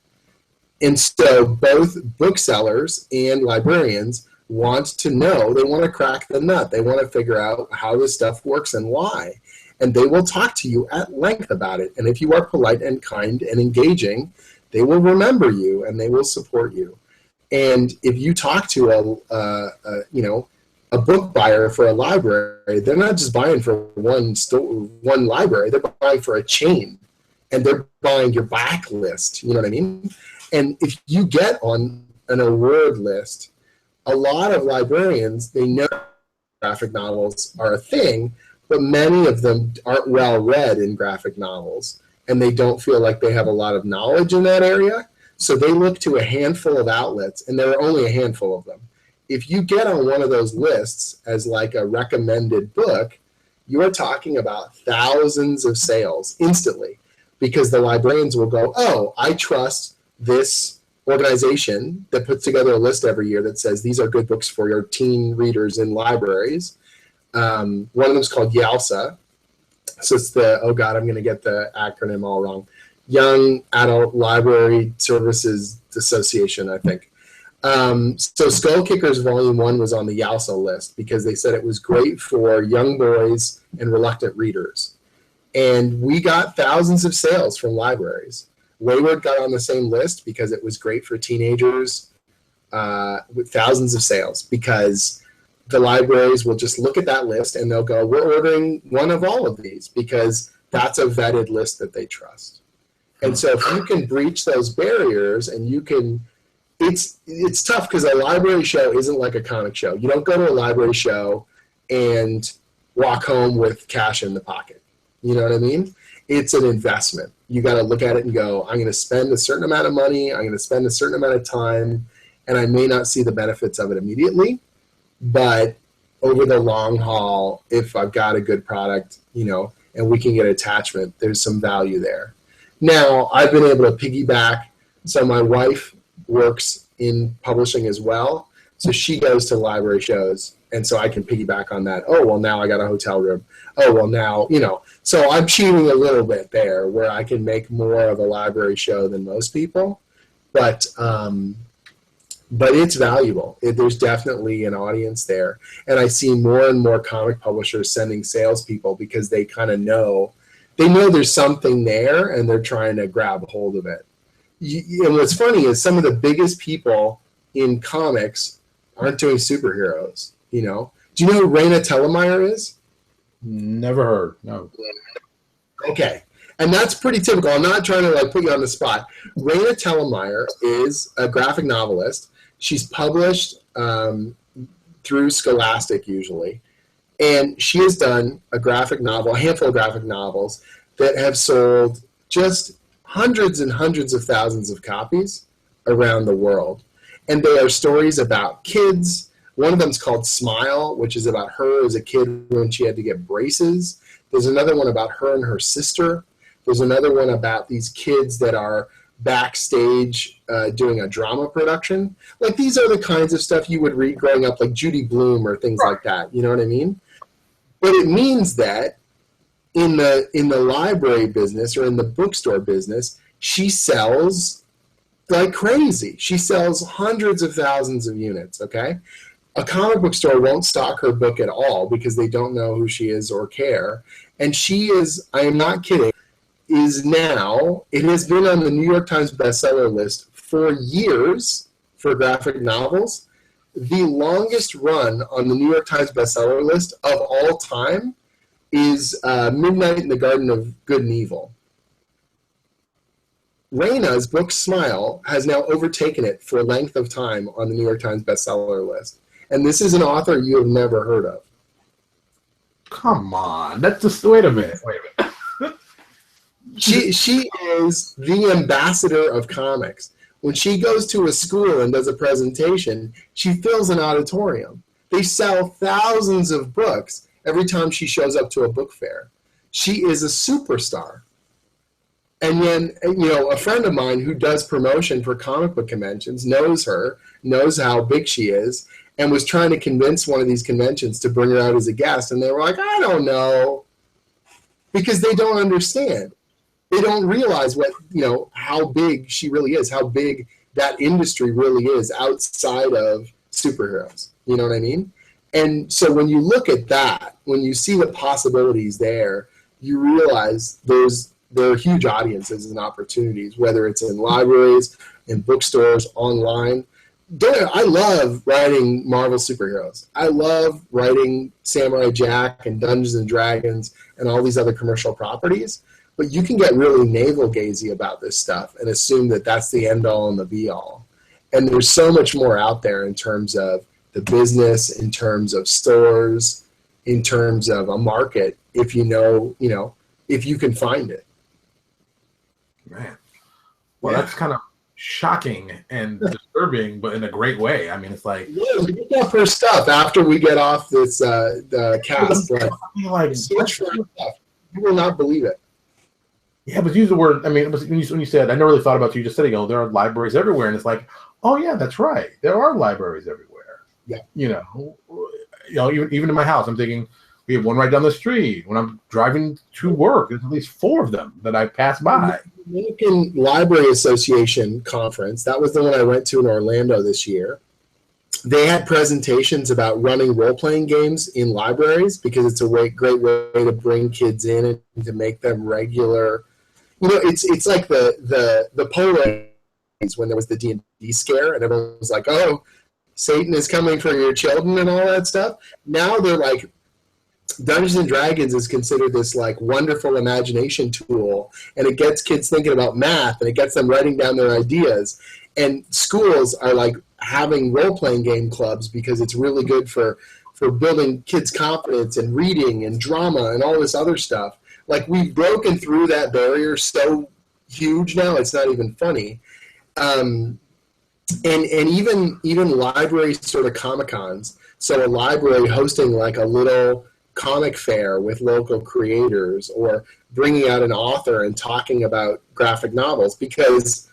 And so both booksellers and librarians want to know, they want to crack the nut. They want to figure out how this stuff works and why. And they will talk to you at length about it. And if you are polite and kind and engaging, they will remember you and they will support you. And if you talk to a book buyer for a library, they're not just buying for one library, they're buying for a chain. And they're buying your backlist, you know what I mean? And if you get on an award list, a lot of librarians, they know graphic novels are a thing, but many of them aren't well read in graphic novels, and they don't feel like they have a lot of knowledge in that area. So they look to a handful of outlets, and there are only a handful of them. If you get on one of those lists as like a recommended book, you are talking about thousands of sales instantly, because the librarians will go, oh, I trust this organization that puts together a list every year that says these are good books for your teen readers in libraries. One of them is called YALSA. So it's I'm going to get the acronym all wrong. Young Adult Library Services Association, I think. So SkullKickers Volume 1 was on the YALSA list because they said it was great for young boys and reluctant readers. And we got thousands of sales from libraries. Wayward got on the same list because it was great for teenagers, with thousands of sales, because the libraries will just look at that list and they'll go, we're ordering one of all of these, because that's a vetted list that they trust. And so if you can breach those barriers, and you can, it's tough because a library show isn't like a comic show. You don't go to a library show and walk home with cash in the pocket. You know what I mean? It's an investment. You got to look at it and go, I'm going to spend a certain amount of money, I'm going to spend a certain amount of time, and I may not see the benefits of it immediately, but over the long haul, if I've got a good product, and we can get attachment, there's some value there. Now, I've been able to piggyback. So my wife works in publishing as well, so she goes to library shows, and so I can piggyback on that. Oh, well, now I got a hotel room. Oh, well, now, So I'm cheating a little bit there, where I can make more of a library show than most people. But but it's valuable. There's definitely an audience there. And I see more and more comic publishers sending salespeople because they kind of know, there's something there and they're trying to grab a hold of it. And what's funny is some of the biggest people in comics aren't doing superheroes, you know? Do you know who Raina Telgemeier is? Never heard, no. Okay. And that's pretty typical. I'm not trying to put you on the spot. Raina Telgemeier is a graphic novelist. She's published through Scholastic usually. And she has done a handful of graphic novels that have sold just hundreds and hundreds of thousands of copies around the world. And they are stories about kids. One of them is called Smile, which is about her as a kid when she had to get braces. There's another one about her and her sister. There's another one about these kids that are backstage doing a drama production. These are the kinds of stuff you would read growing up, like Judy Blume or things like that. You know what I mean? But it means that in the library business or in the bookstore business, she sells like crazy. She sells hundreds of thousands of units, okay? A comic book store won't stock her book at all because they don't know who she is or care. And she is, I am not kidding, it has been on the New York Times bestseller list for years for graphic novels. The longest run on the New York Times bestseller list of all time is Midnight in the Garden of Good and Evil. Raina's book Smile has now overtaken it for length of time on the New York Times bestseller list. And this is an author you have never heard of. Come on. That's just, wait a minute. She is the ambassador of comics. When she goes to a school and does a presentation, she fills an auditorium. They sell thousands of books every time she shows up to a book fair. She is a superstar. And then, a friend of mine who does promotion for comic book conventions knows her, knows how big she is, and was trying to convince one of these conventions to bring her out as a guest. And they were like, I don't know. Because they don't understand. They don't realize how big she really is, how big that industry really is outside of superheroes. You know what I mean? And so when you look at that, when you see the possibilities there, you realize there are huge audiences and opportunities, whether it's in libraries, in bookstores, online. I love writing Marvel superheroes. I love writing Samurai Jack and Dungeons and Dragons and all these other commercial properties. But you can get really navel-gazy about this stuff and assume that that's the end-all and the be-all. And there's so much more out there in terms of the business, in terms of stores, in terms of a market, if if you can find it. Man. Well, that's kind of shocking and disturbing, but in a great way. I mean, it's like... Yeah, we get up her stuff after we get off this the cast. Search for her stuff. You will not believe it. Yeah, but use the word, when you said, I never really thought about you just said, there are libraries everywhere, and it's like, oh yeah, that's right. There are libraries everywhere. Yeah. Even in my house, I'm thinking, we have one right down the street. When I'm driving to work, there's at least 4 of them that I pass by. American Library Association conference, that was the one I went to in Orlando this year. They had presentations about running role-playing games in libraries because it's a great way to bring kids in and to make them regular. It's like the Polo when there was the D&D scare and everyone was like, oh, Satan is coming for your children and all that stuff. Now they're like, Dungeons and Dragons is considered this wonderful imagination tool, and it gets kids thinking about math and it gets them writing down their ideas. And schools are having role-playing game clubs because it's really good for building kids' confidence and reading and drama and all this other stuff. We've broken through that barrier so huge now, it's not even funny. And even library sort of Comic-Cons, so a library hosting a little comic fair with local creators or bringing out an author and talking about graphic novels, because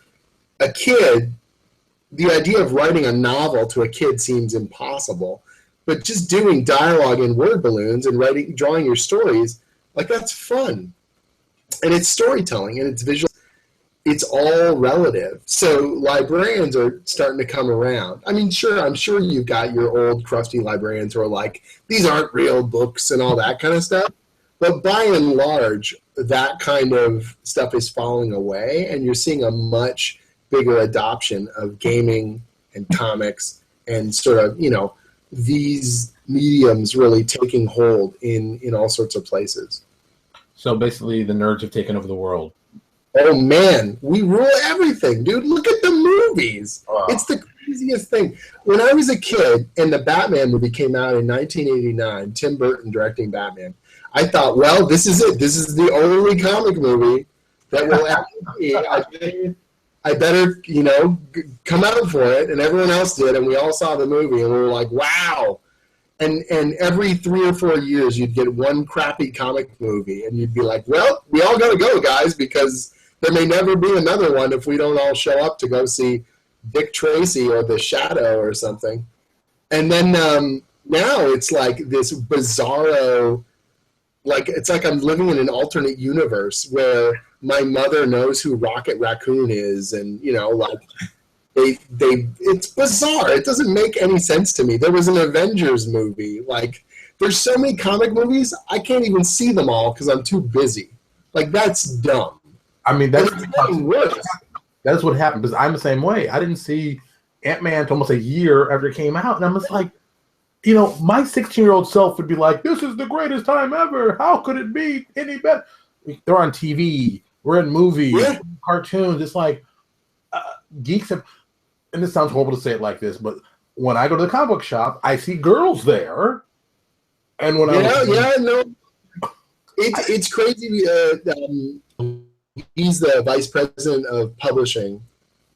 a kid, the idea of writing a novel to a kid seems impossible, but just doing dialogue in word balloons and drawing your stories, that's fun. And it's storytelling and it's visual. it's all relative. So librarians are starting to come around. I mean, sure, I'm sure you've got your old crusty librarians who are like, these aren't real books and all that kind of stuff. But by and large, that kind of stuff is falling away, and you're seeing a much bigger adoption of gaming and comics and sort of, these mediums really taking hold in all sorts of places. So basically the nerds have taken over the world. Oh, man, we rule everything, dude. Look at the movies. Wow. It's the craziest thing. When I was a kid and the Batman movie came out in 1989, Tim Burton directing Batman, I thought, well, this is it. This is the only comic movie that will actually I better, come out for it. And everyone else did, and we all saw the movie, and we were like, wow. And every 3 or 4 years, you'd get one crappy comic movie, and you'd be like, well, we all got to go, guys, because there may never be another one if we don't all show up to go see Dick Tracy or The Shadow or something. And then now it's like this bizarro, like it's like I'm living in an alternate universe where my mother knows who Rocket Raccoon is, and like it's bizarre. It doesn't make any sense to me. There was an Avengers movie. Like there's so many comic movies, I can't even see them all because I'm too busy. Like that's dumb. I mean, that's what happened, because I'm the same way. I didn't see Ant-Man until almost a year after it came out, and I'm just like, my 16-year-old self would be like, this is the greatest time ever. How could it be any better? They're on TV. We're in movies, cartoons. It's like geeks have, and this sounds horrible to say it like this, but when I go to the comic book shop, I see girls there. And when it's crazy. He's the vice president of publishing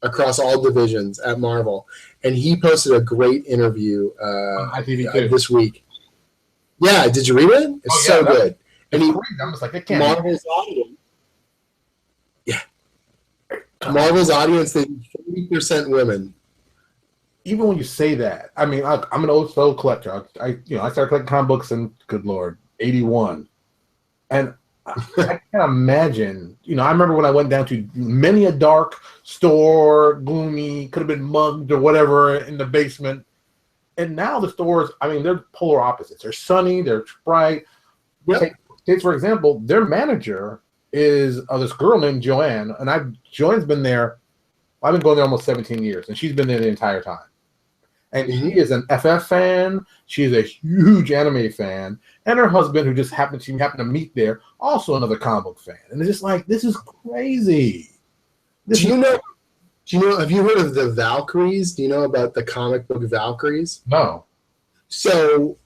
across all divisions at Marvel, and he posted a great interview this week. Yeah, did you read it? It's so good. And I'm just like, I can't. Marvel's audience. Yeah, Marvel's audience is 40% women. Even when you say that, I mean, I'm an old soul collector. I started collecting comic books in, good Lord, 81, and I can't imagine. I remember when I went down to many a dark store, gloomy, could have been mugged or whatever in the basement. And now the stores, I mean, they're polar opposites. They're sunny, they're bright. Yep. Take, for example, their manager is this girl named Joanne, and Joanne's been there. I've been going there almost 17 years, and she's been there the entire time. And she is an FF fan. She's a huge anime fan. And her husband, who she happened to meet there, also another comic book fan. And it's just like, this is crazy. Do you know, have you heard of the Valkyries? Do you know about the comic book Valkyries? No. So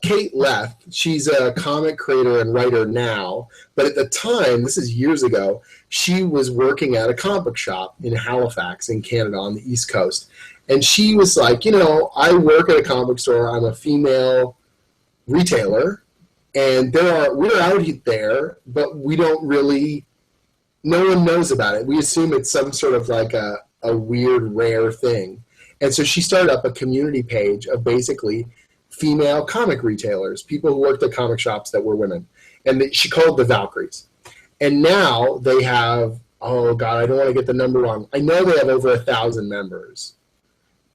Kate left. She's a comic creator and writer now. But at the time, this is years ago, she was working at a comic book shop in Halifax in Canada on the East Coast. And she was like, I work at a comic book store. I'm a female retailer. And we're out there, but we don't really, no one knows about it. We assume it's some sort of like a weird, rare thing. And so she started up a community page of basically female comic retailers, people who worked at comic shops that were women. And she called the Valkyries. And now they have, oh God, I don't want to get the number wrong. I know they have over 1,000 members.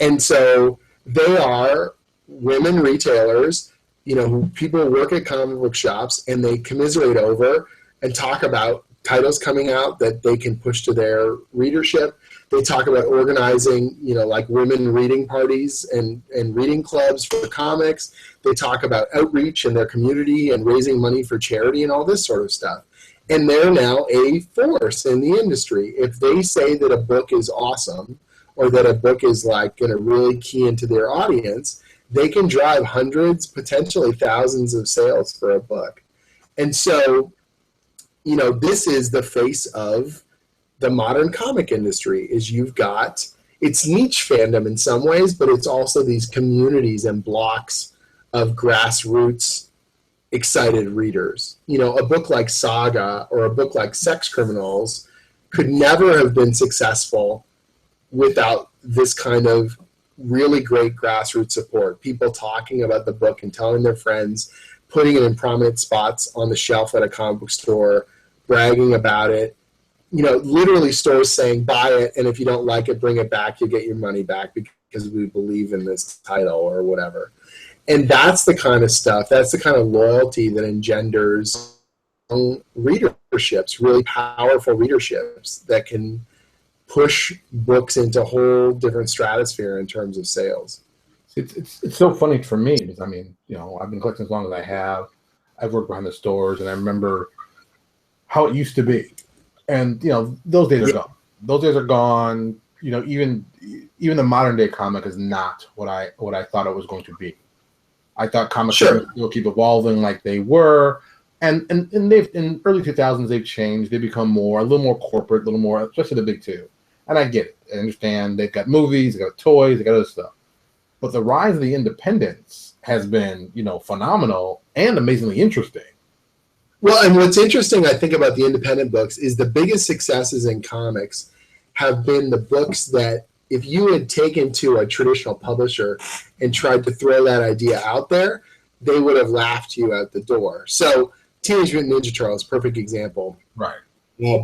And so they are women retailers, who people work at comic book shops, and they commiserate over and talk about titles coming out that they can push to their readership. They talk about organizing, like women reading parties and reading clubs for comics. They talk about outreach in their community and raising money for charity and all this sort of stuff. And they're now a force in the industry. If they say that a book is awesome, or that a book is like going to really key into their audience, they can drive hundreds, potentially thousands of sales for a book. And so, this is the face of the modern comic industry, is you've got, it's niche fandom in some ways, but it's also these communities and blocks of grassroots excited readers. A book like Saga or a book like Sex Criminals could never have been successful without this kind of really great grassroots support, people talking about the book and telling their friends, putting it in prominent spots on the shelf at a comic book store, bragging about it, literally stores saying buy it, and if you don't like it, bring it back. You get your money back because we believe in this title or whatever. And that's the kind of stuff, that's the kind of loyalty that engenders readerships, really powerful readerships that can push books into a whole different stratosphere in terms of sales. It's so funny for me because, I mean, I've been collecting as long as I have. I've worked behind the stores, and I remember how it used to be. And, those days are gone. Those days are gone. Even the modern day comic is not what I thought it was going to be. I thought comics will keep evolving like they were, and they've in early 2000s they've changed. They become a little more corporate, a little more, especially the big two. And I get it. I understand they've got movies, they've got toys, they got other stuff. But the rise of the independents has been, phenomenal and amazingly interesting. Well, and what's interesting, I think, about the independent books is the biggest successes in comics have been the books that if you had taken to a traditional publisher and tried to throw that idea out there, they would have laughed you out the door. So Teenage Mutant Ninja Turtles, perfect example. Right.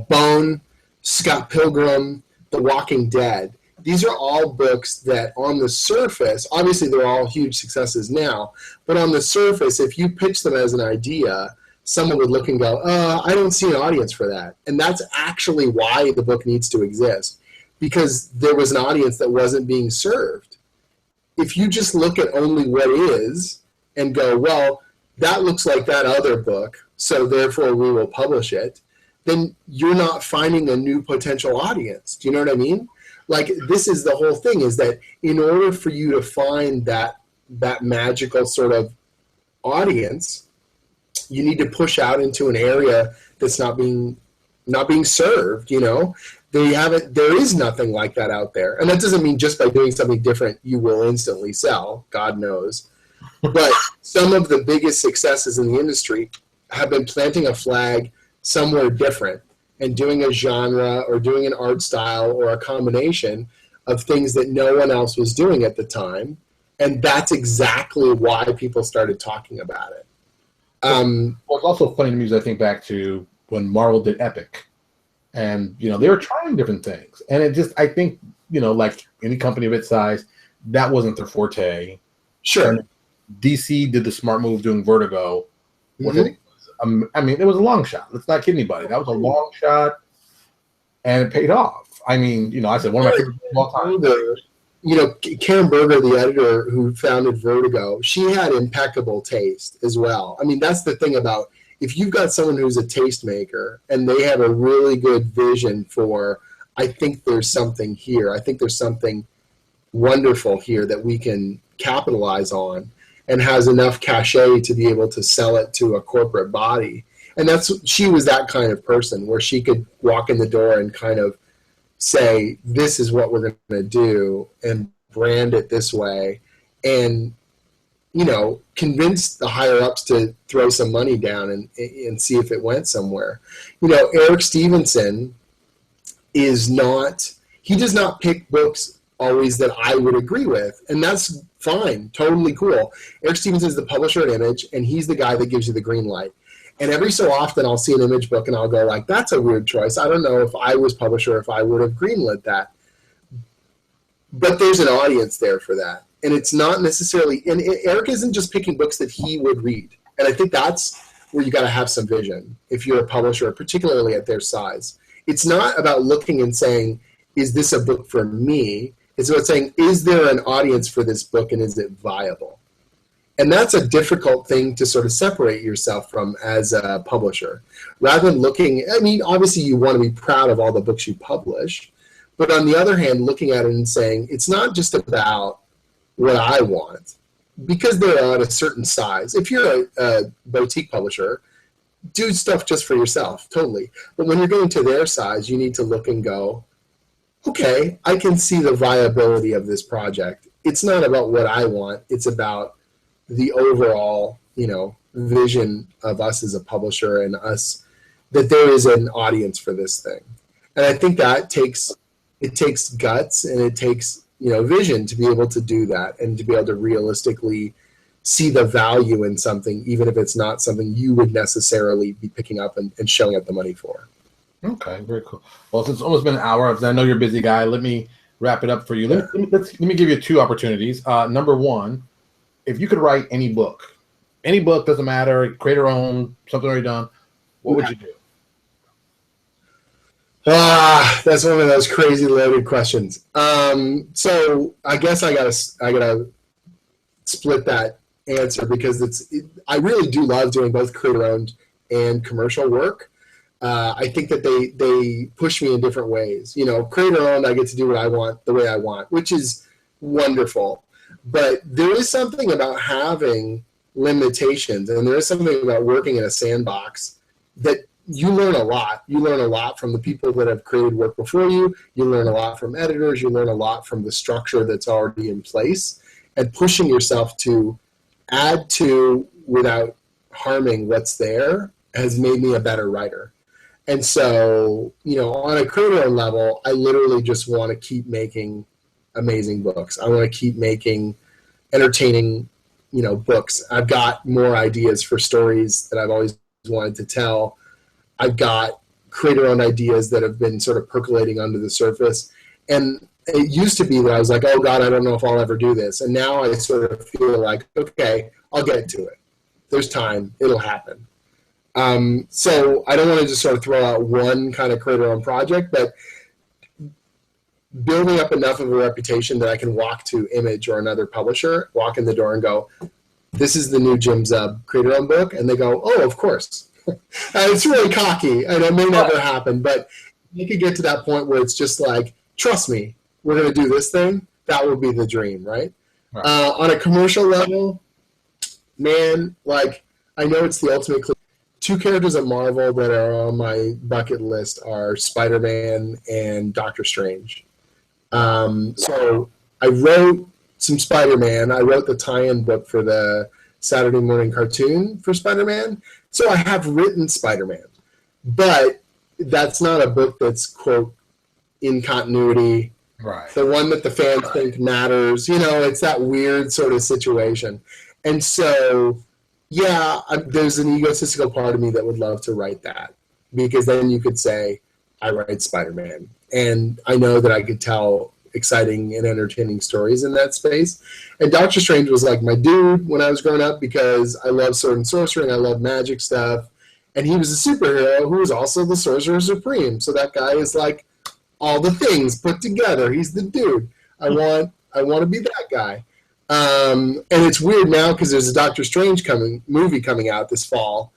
Bone, Scott Pilgrim, The Walking Dead. These are all books that on the surface, obviously they're all huge successes now, but on the surface, if you pitch them as an idea, someone would look and go, I don't see an audience for that. And that's actually why the book needs to exist, because there was an audience that wasn't being served. If you just look at only what is and go, well, that looks like that other book, so therefore we will publish it, then you're not finding a new potential audience. Do you know what I mean? Like, this is the whole thing, is that in order for you to find that magical sort of audience, you need to push out into an area that's not being served, There is nothing like that out there. And that doesn't mean just by doing something different you will instantly sell, God knows. But some of the biggest successes in the industry have been planting a flag somewhere different and doing a genre or doing an art style or a combination of things that no one else was doing at the time. And that's exactly why people started talking about it. Well, it's also funny to me as I think back to when Marvel did Epic. And, they were trying different things. And it just, I think, like any company of its size, that wasn't their forte. Sure. And DC did the smart move doing Vertigo. It was a long shot. Let's not kid anybody. That was a long shot, and it paid off. I said one of my favorite of all time. Karen Berger, the editor who founded Vertigo, she had impeccable taste as well. That's the thing about, if you've got someone who's a tastemaker and they have a really good vision for, I think there's something here. I think there's something wonderful here that we can capitalize on, and has enough cachet to be able to sell it to a corporate body. And she was that kind of person where she could walk in the door and kind of say, this is what we're going to do, and brand it this way, and convince the higher ups to throw some money down and see if it went somewhere. Eric Stevenson does not pick books always that I would agree with, and that's fine, totally cool. Eric Stevenson is the publisher at Image, and he's the guy that gives you the green light. And every so often I'll see an Image book and I'll go like, that's a weird choice. I don't know if I was publisher if I would have greenlit that. But there's an audience there for that. And it's not necessarily, and Eric isn't just picking books that he would read. And I think that's where you got to have some vision if you're a publisher, particularly at their size. It's not about looking and saying, is this a book for me? It's about saying, is there an audience for this book, and is it viable? And that's a difficult thing to sort of separate yourself from as a publisher. Rather than looking, obviously you want to be proud of all the books you publish, but on the other hand, looking at it and saying, it's not just about what I want, because they're at a certain size. If you're a boutique publisher, do stuff just for yourself, totally. But when you're going to their size, you need to look and go, okay, I can see the viability of this project. It's not about what I want. It's about the overall, vision of us as a publisher and us, that there is an audience for this thing. And I think that takes guts, and it takes, vision to be able to do that, and to be able to realistically see the value in something, even if it's not something you would necessarily be picking up and showing up the money for. Okay, very cool. Well, since it's almost been an hour, I know you're a busy guy. Let me wrap it up for you. Let me give you 2 opportunities. Number 1, if you could write any book doesn't matter, create your own, something already done, what would you do? That's one of those crazy loaded questions. So I guess I gotta split that answer because I really do love doing both creator-owned and commercial work. I think that they push me in different ways. Creator-owned, I get to do what I want the way I want, which is wonderful. But there is something about having limitations, and there is something about working in a sandbox that you learn a lot. You learn a lot from the people that have created work before you. You learn a lot from editors. You learn a lot from the structure that's already in place. And pushing yourself to add to without harming what's there has made me a better writer. And so, on a creator level, I literally just want to keep making amazing books. I want to keep making entertaining, books. I've got more ideas for stories that I've always wanted to tell. I've got creator-owned ideas that have been sort of percolating under the surface. And it used to be that I was like, oh, God, I don't know if I'll ever do this. And now I sort of feel like, okay, I'll get to it. There's time. It'll happen. So I don't want to just sort of throw out one kind of creator-owned project, but building up enough of a reputation that I can walk to Image or another publisher, walk in the door and go, this is the new Jim Zub creator-owned book. And they go, oh, of course. It's really cocky, and it may never happen, but you could get to that point where it's just like, trust me, we're going to do this thing. That would be the dream, right? On a commercial level, man, I know it's the ultimate. 2 characters at Marvel that are on my bucket list are Spider-Man and Doctor Strange. So I wrote some Spider-Man. I wrote the tie-in book for the Saturday morning cartoon for Spider-Man. So I have written Spider-Man, but that's not a book that's, quote, in continuity. Right. The one that the fans think matters. It's that weird sort of situation. And so, yeah, there's an egotistical part of me that would love to write that, because then you could say, I write Spider-Man. And I know that I could tell exciting and entertaining stories in that space. And Doctor Strange was like my dude when I was growing up, because I love sword and sorcery and I love magic stuff. And he was a superhero who was also the Sorcerer Supreme. So that guy is like all the things put together. He's the dude. I want to be that guy. And it's weird now because there's a Doctor Strange movie coming out this fall.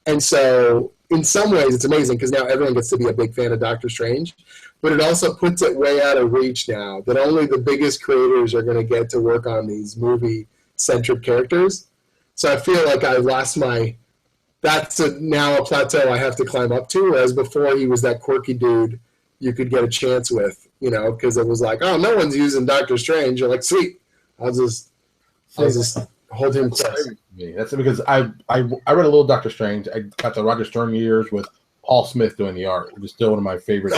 And so in some ways it's amazing because now everyone gets to be a big fan of Doctor Strange. But it also puts it way out of reach now that only the biggest creators are going to get to work on these movie-centric characters. So I feel like I've lost that's now a plateau I have to climb up to, whereas before he was that quirky dude you could get a chance with, because it was like, oh, no one's using Doctor Strange. You're like, sweet, I'll just hold him close. That's because I read a little Doctor Strange. I got the Roger Stern years with Paul Smith doing the art. It was still one of my favorite.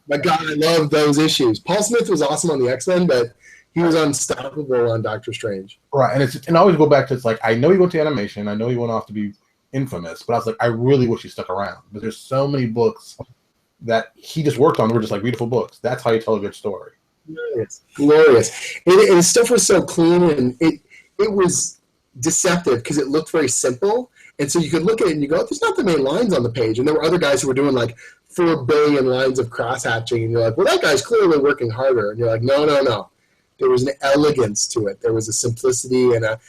My God, I love those issues. Paul Smith was awesome on the X-Men, but he was unstoppable on Doctor Strange. Right, and I always go back to, it's like, I know he went to animation, I know he went off to be infamous, but I was like, I really wish he stuck around. But there's so many books that he just worked on that were just like beautiful books. That's how you tell a good story. Glorious. And his stuff was so clean, and it was deceptive because it looked very simple. And so you could look at it and you go, there's not that many lines on the page. And there were other guys who were doing like 4 billion lines of cross-hatching. And you're like, well, that guy's clearly working harder. And you're like, no. There was an elegance to it. There was a simplicity and a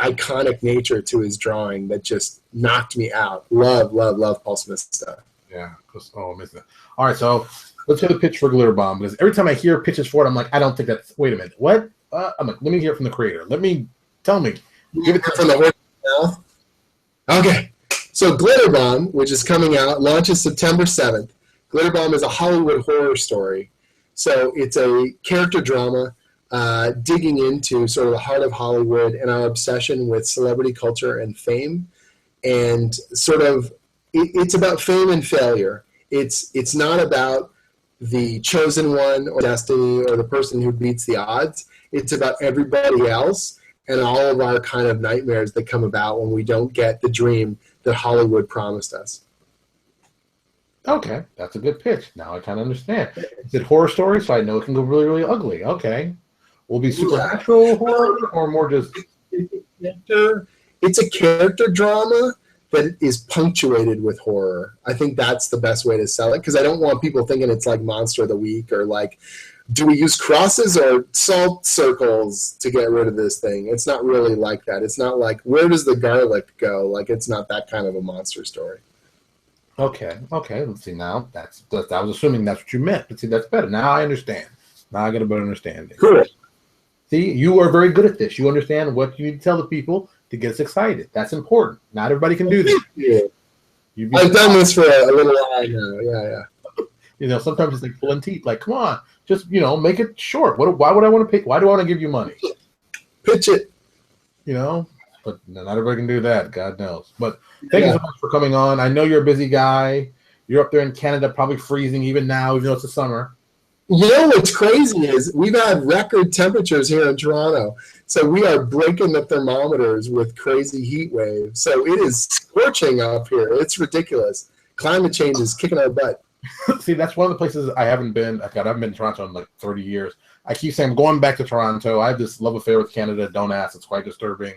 iconic nature to his drawing that just knocked me out. Love Paul Smith's stuff. Yeah. Oh, amazing. All right, so let's hear the pitch for Glitterbomb, because every time I hear pitches for it, I'm like, I don't think that's. Wait a minute, what? I'm like, let me hear it from the creator. Tell me. Give it from the horse now. Okay, so Glitterbomb, which is coming out, launches September 7th. Glitterbomb is a Hollywood horror story. So it's a character drama digging into sort of the heart of Hollywood and our obsession with celebrity culture and fame. And sort of, it's about fame and failure. It's not about the chosen one or destiny or the person who beats the odds. It's about everybody else and all of our kind of nightmares that come about when we don't get the dream that Hollywood promised us. Okay, that's a good pitch. Now I kind of understand. Is it horror story? So I know it can go really, really ugly. Okay. Will it be supernatural horror or more just... It's a character drama that is punctuated with horror. I think that's the best way to sell it, because I don't want people thinking it's like Monster of the Week or like, do we use crosses or salt circles to get rid of this thing? It's not really like that. It's not like, where does the garlic go? Like, it's not that kind of a monster story. Okay. Let's see now. I was assuming that's what you meant. But see, that's better. Now I understand. Now I get a better understanding. Cool. See, you are very good at this. You understand what you need to tell the people to get us excited. That's important. Not everybody can do this. Yeah. I've done this for a little while now. Yeah. You know, sometimes it's like pulling teeth. Like, come on, just make it short. Why would I want to pay? Why do I want to give you money? Pitch it. But not everybody can do that. God knows. But thank you so much for coming on. I know you're a busy guy. You're up there in Canada, probably freezing even now, even though it's the summer. You know what's crazy is we've had record temperatures here in Toronto. So we are breaking the thermometers with crazy heat waves. So it is scorching up here. It's ridiculous. Climate change is kicking our butt. See, that's one of the places I haven't been. I haven't been to Toronto in like 30 years. I keep saying I'm going back to Toronto. I have this love affair with Canada. Don't ask. It's quite disturbing.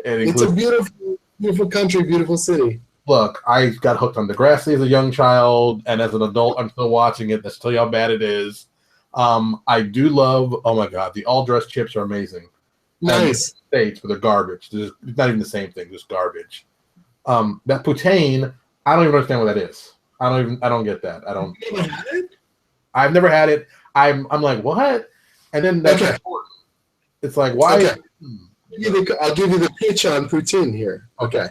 It's a beautiful, beautiful country, beautiful city. Look, I got hooked on Degrassi as a young child, and as an adult, I'm still watching it. Let's tell you how bad it is. I do love, oh my God, the all-dressed chips are amazing. Nice. States, but they're garbage. It's not even the same thing, just garbage. That poutine, I don't even understand what that is. I don't get that. I've never had it. I'm like, what? And then that's important. It's like, why? Okay. I'll give you the pitch on poutine here. Okay.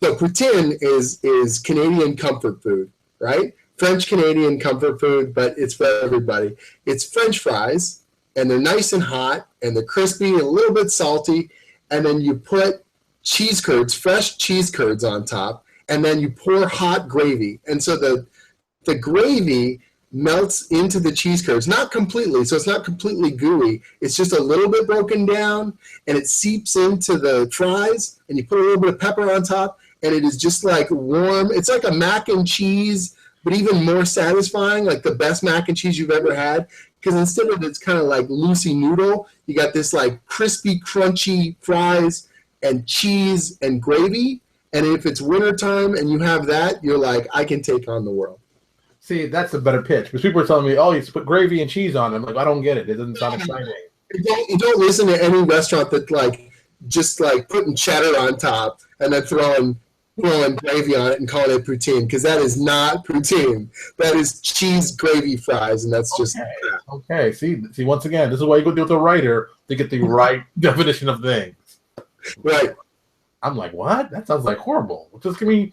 So poutine is Canadian comfort food, right? French-Canadian comfort food, but it's for everybody. It's French fries, and they're nice and hot, and they're crispy and a little bit salty, and then you put cheese curds, fresh cheese curds on top, and then you pour hot gravy. And so the gravy melts into the cheese curds, not completely, so it's not completely gooey. It's just a little bit broken down, and it seeps into the fries, and you put a little bit of pepper on top, and it is just like warm. It's like a mac and cheese, but even more satisfying, like the best mac and cheese you've ever had, because instead of it's kind of like loosey noodle, you got this like crispy, crunchy fries and cheese and gravy, and if it's wintertime and you have that, you're like, I can take on the world. See, that's a better pitch. Because people are telling me, oh, you put gravy and cheese on it. I'm like, I don't get it. It doesn't sound exciting. You don't listen to any restaurant that like just like putting cheddar on top and then throwing gravy on it and calling it poutine, because that is not poutine. That is cheese gravy fries, and that's just okay. See, once again, this is why you go deal with a writer to get the right definition of things. Right. I'm like, what? That sounds like horrible. Just give me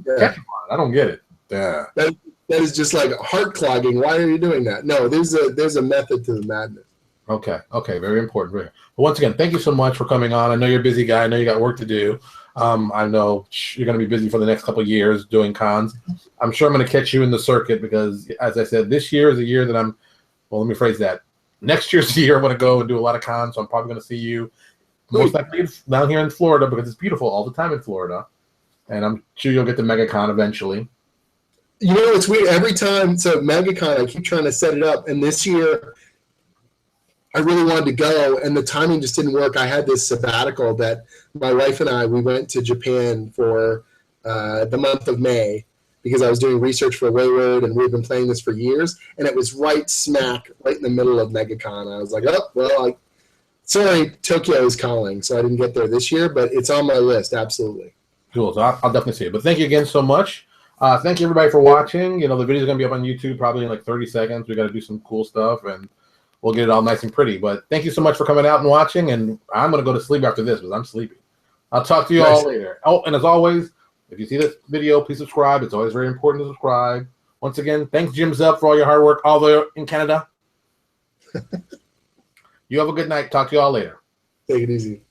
ketchup on it. I don't get it. Yeah. That is just like heart clogging. Why are you doing that? No, there's a method to the madness. Okay. Very important. But once again, thank you so much for coming on. I know you're a busy guy. I know you got work to do. I know you're going to be busy for the next couple of years doing cons. I'm sure I'm going to catch you in the circuit because, as I said, this year is a year that let me phrase that. Next year's the year I'm going to go and do a lot of cons, so I'm probably going to see you most likely down here in Florida because it's beautiful all the time in Florida. And I'm sure you'll get to MegaCon eventually. You know, it's weird. Every time, so MegaCon, I keep trying to set it up, and this year I really wanted to go, and the timing just didn't work. I had this sabbatical that my wife and we went to Japan for the month of May because I was doing research for Wayward, and we've been playing this for years, and it was right in the middle of MegaCon. I was like, oh, well, sorry, Tokyo is calling, so I didn't get there this year, but it's on my list, absolutely. Cool, so I'll definitely see it. But thank you again so much. Thank you, everybody, for watching. You know, the video's going to be up on YouTube probably in like 30 seconds. We got to do some cool stuff, and we'll get it all nice and pretty. But thank you so much for coming out and watching, and I'm going to go to sleep after this because I'm sleepy. I'll talk to you all later. Oh, and as always, if you see this video, please subscribe. It's always very important to subscribe. Once again, thanks, Jim's Up, for all your hard work all there in Canada. You have a good night. Talk to you all later. Take it easy.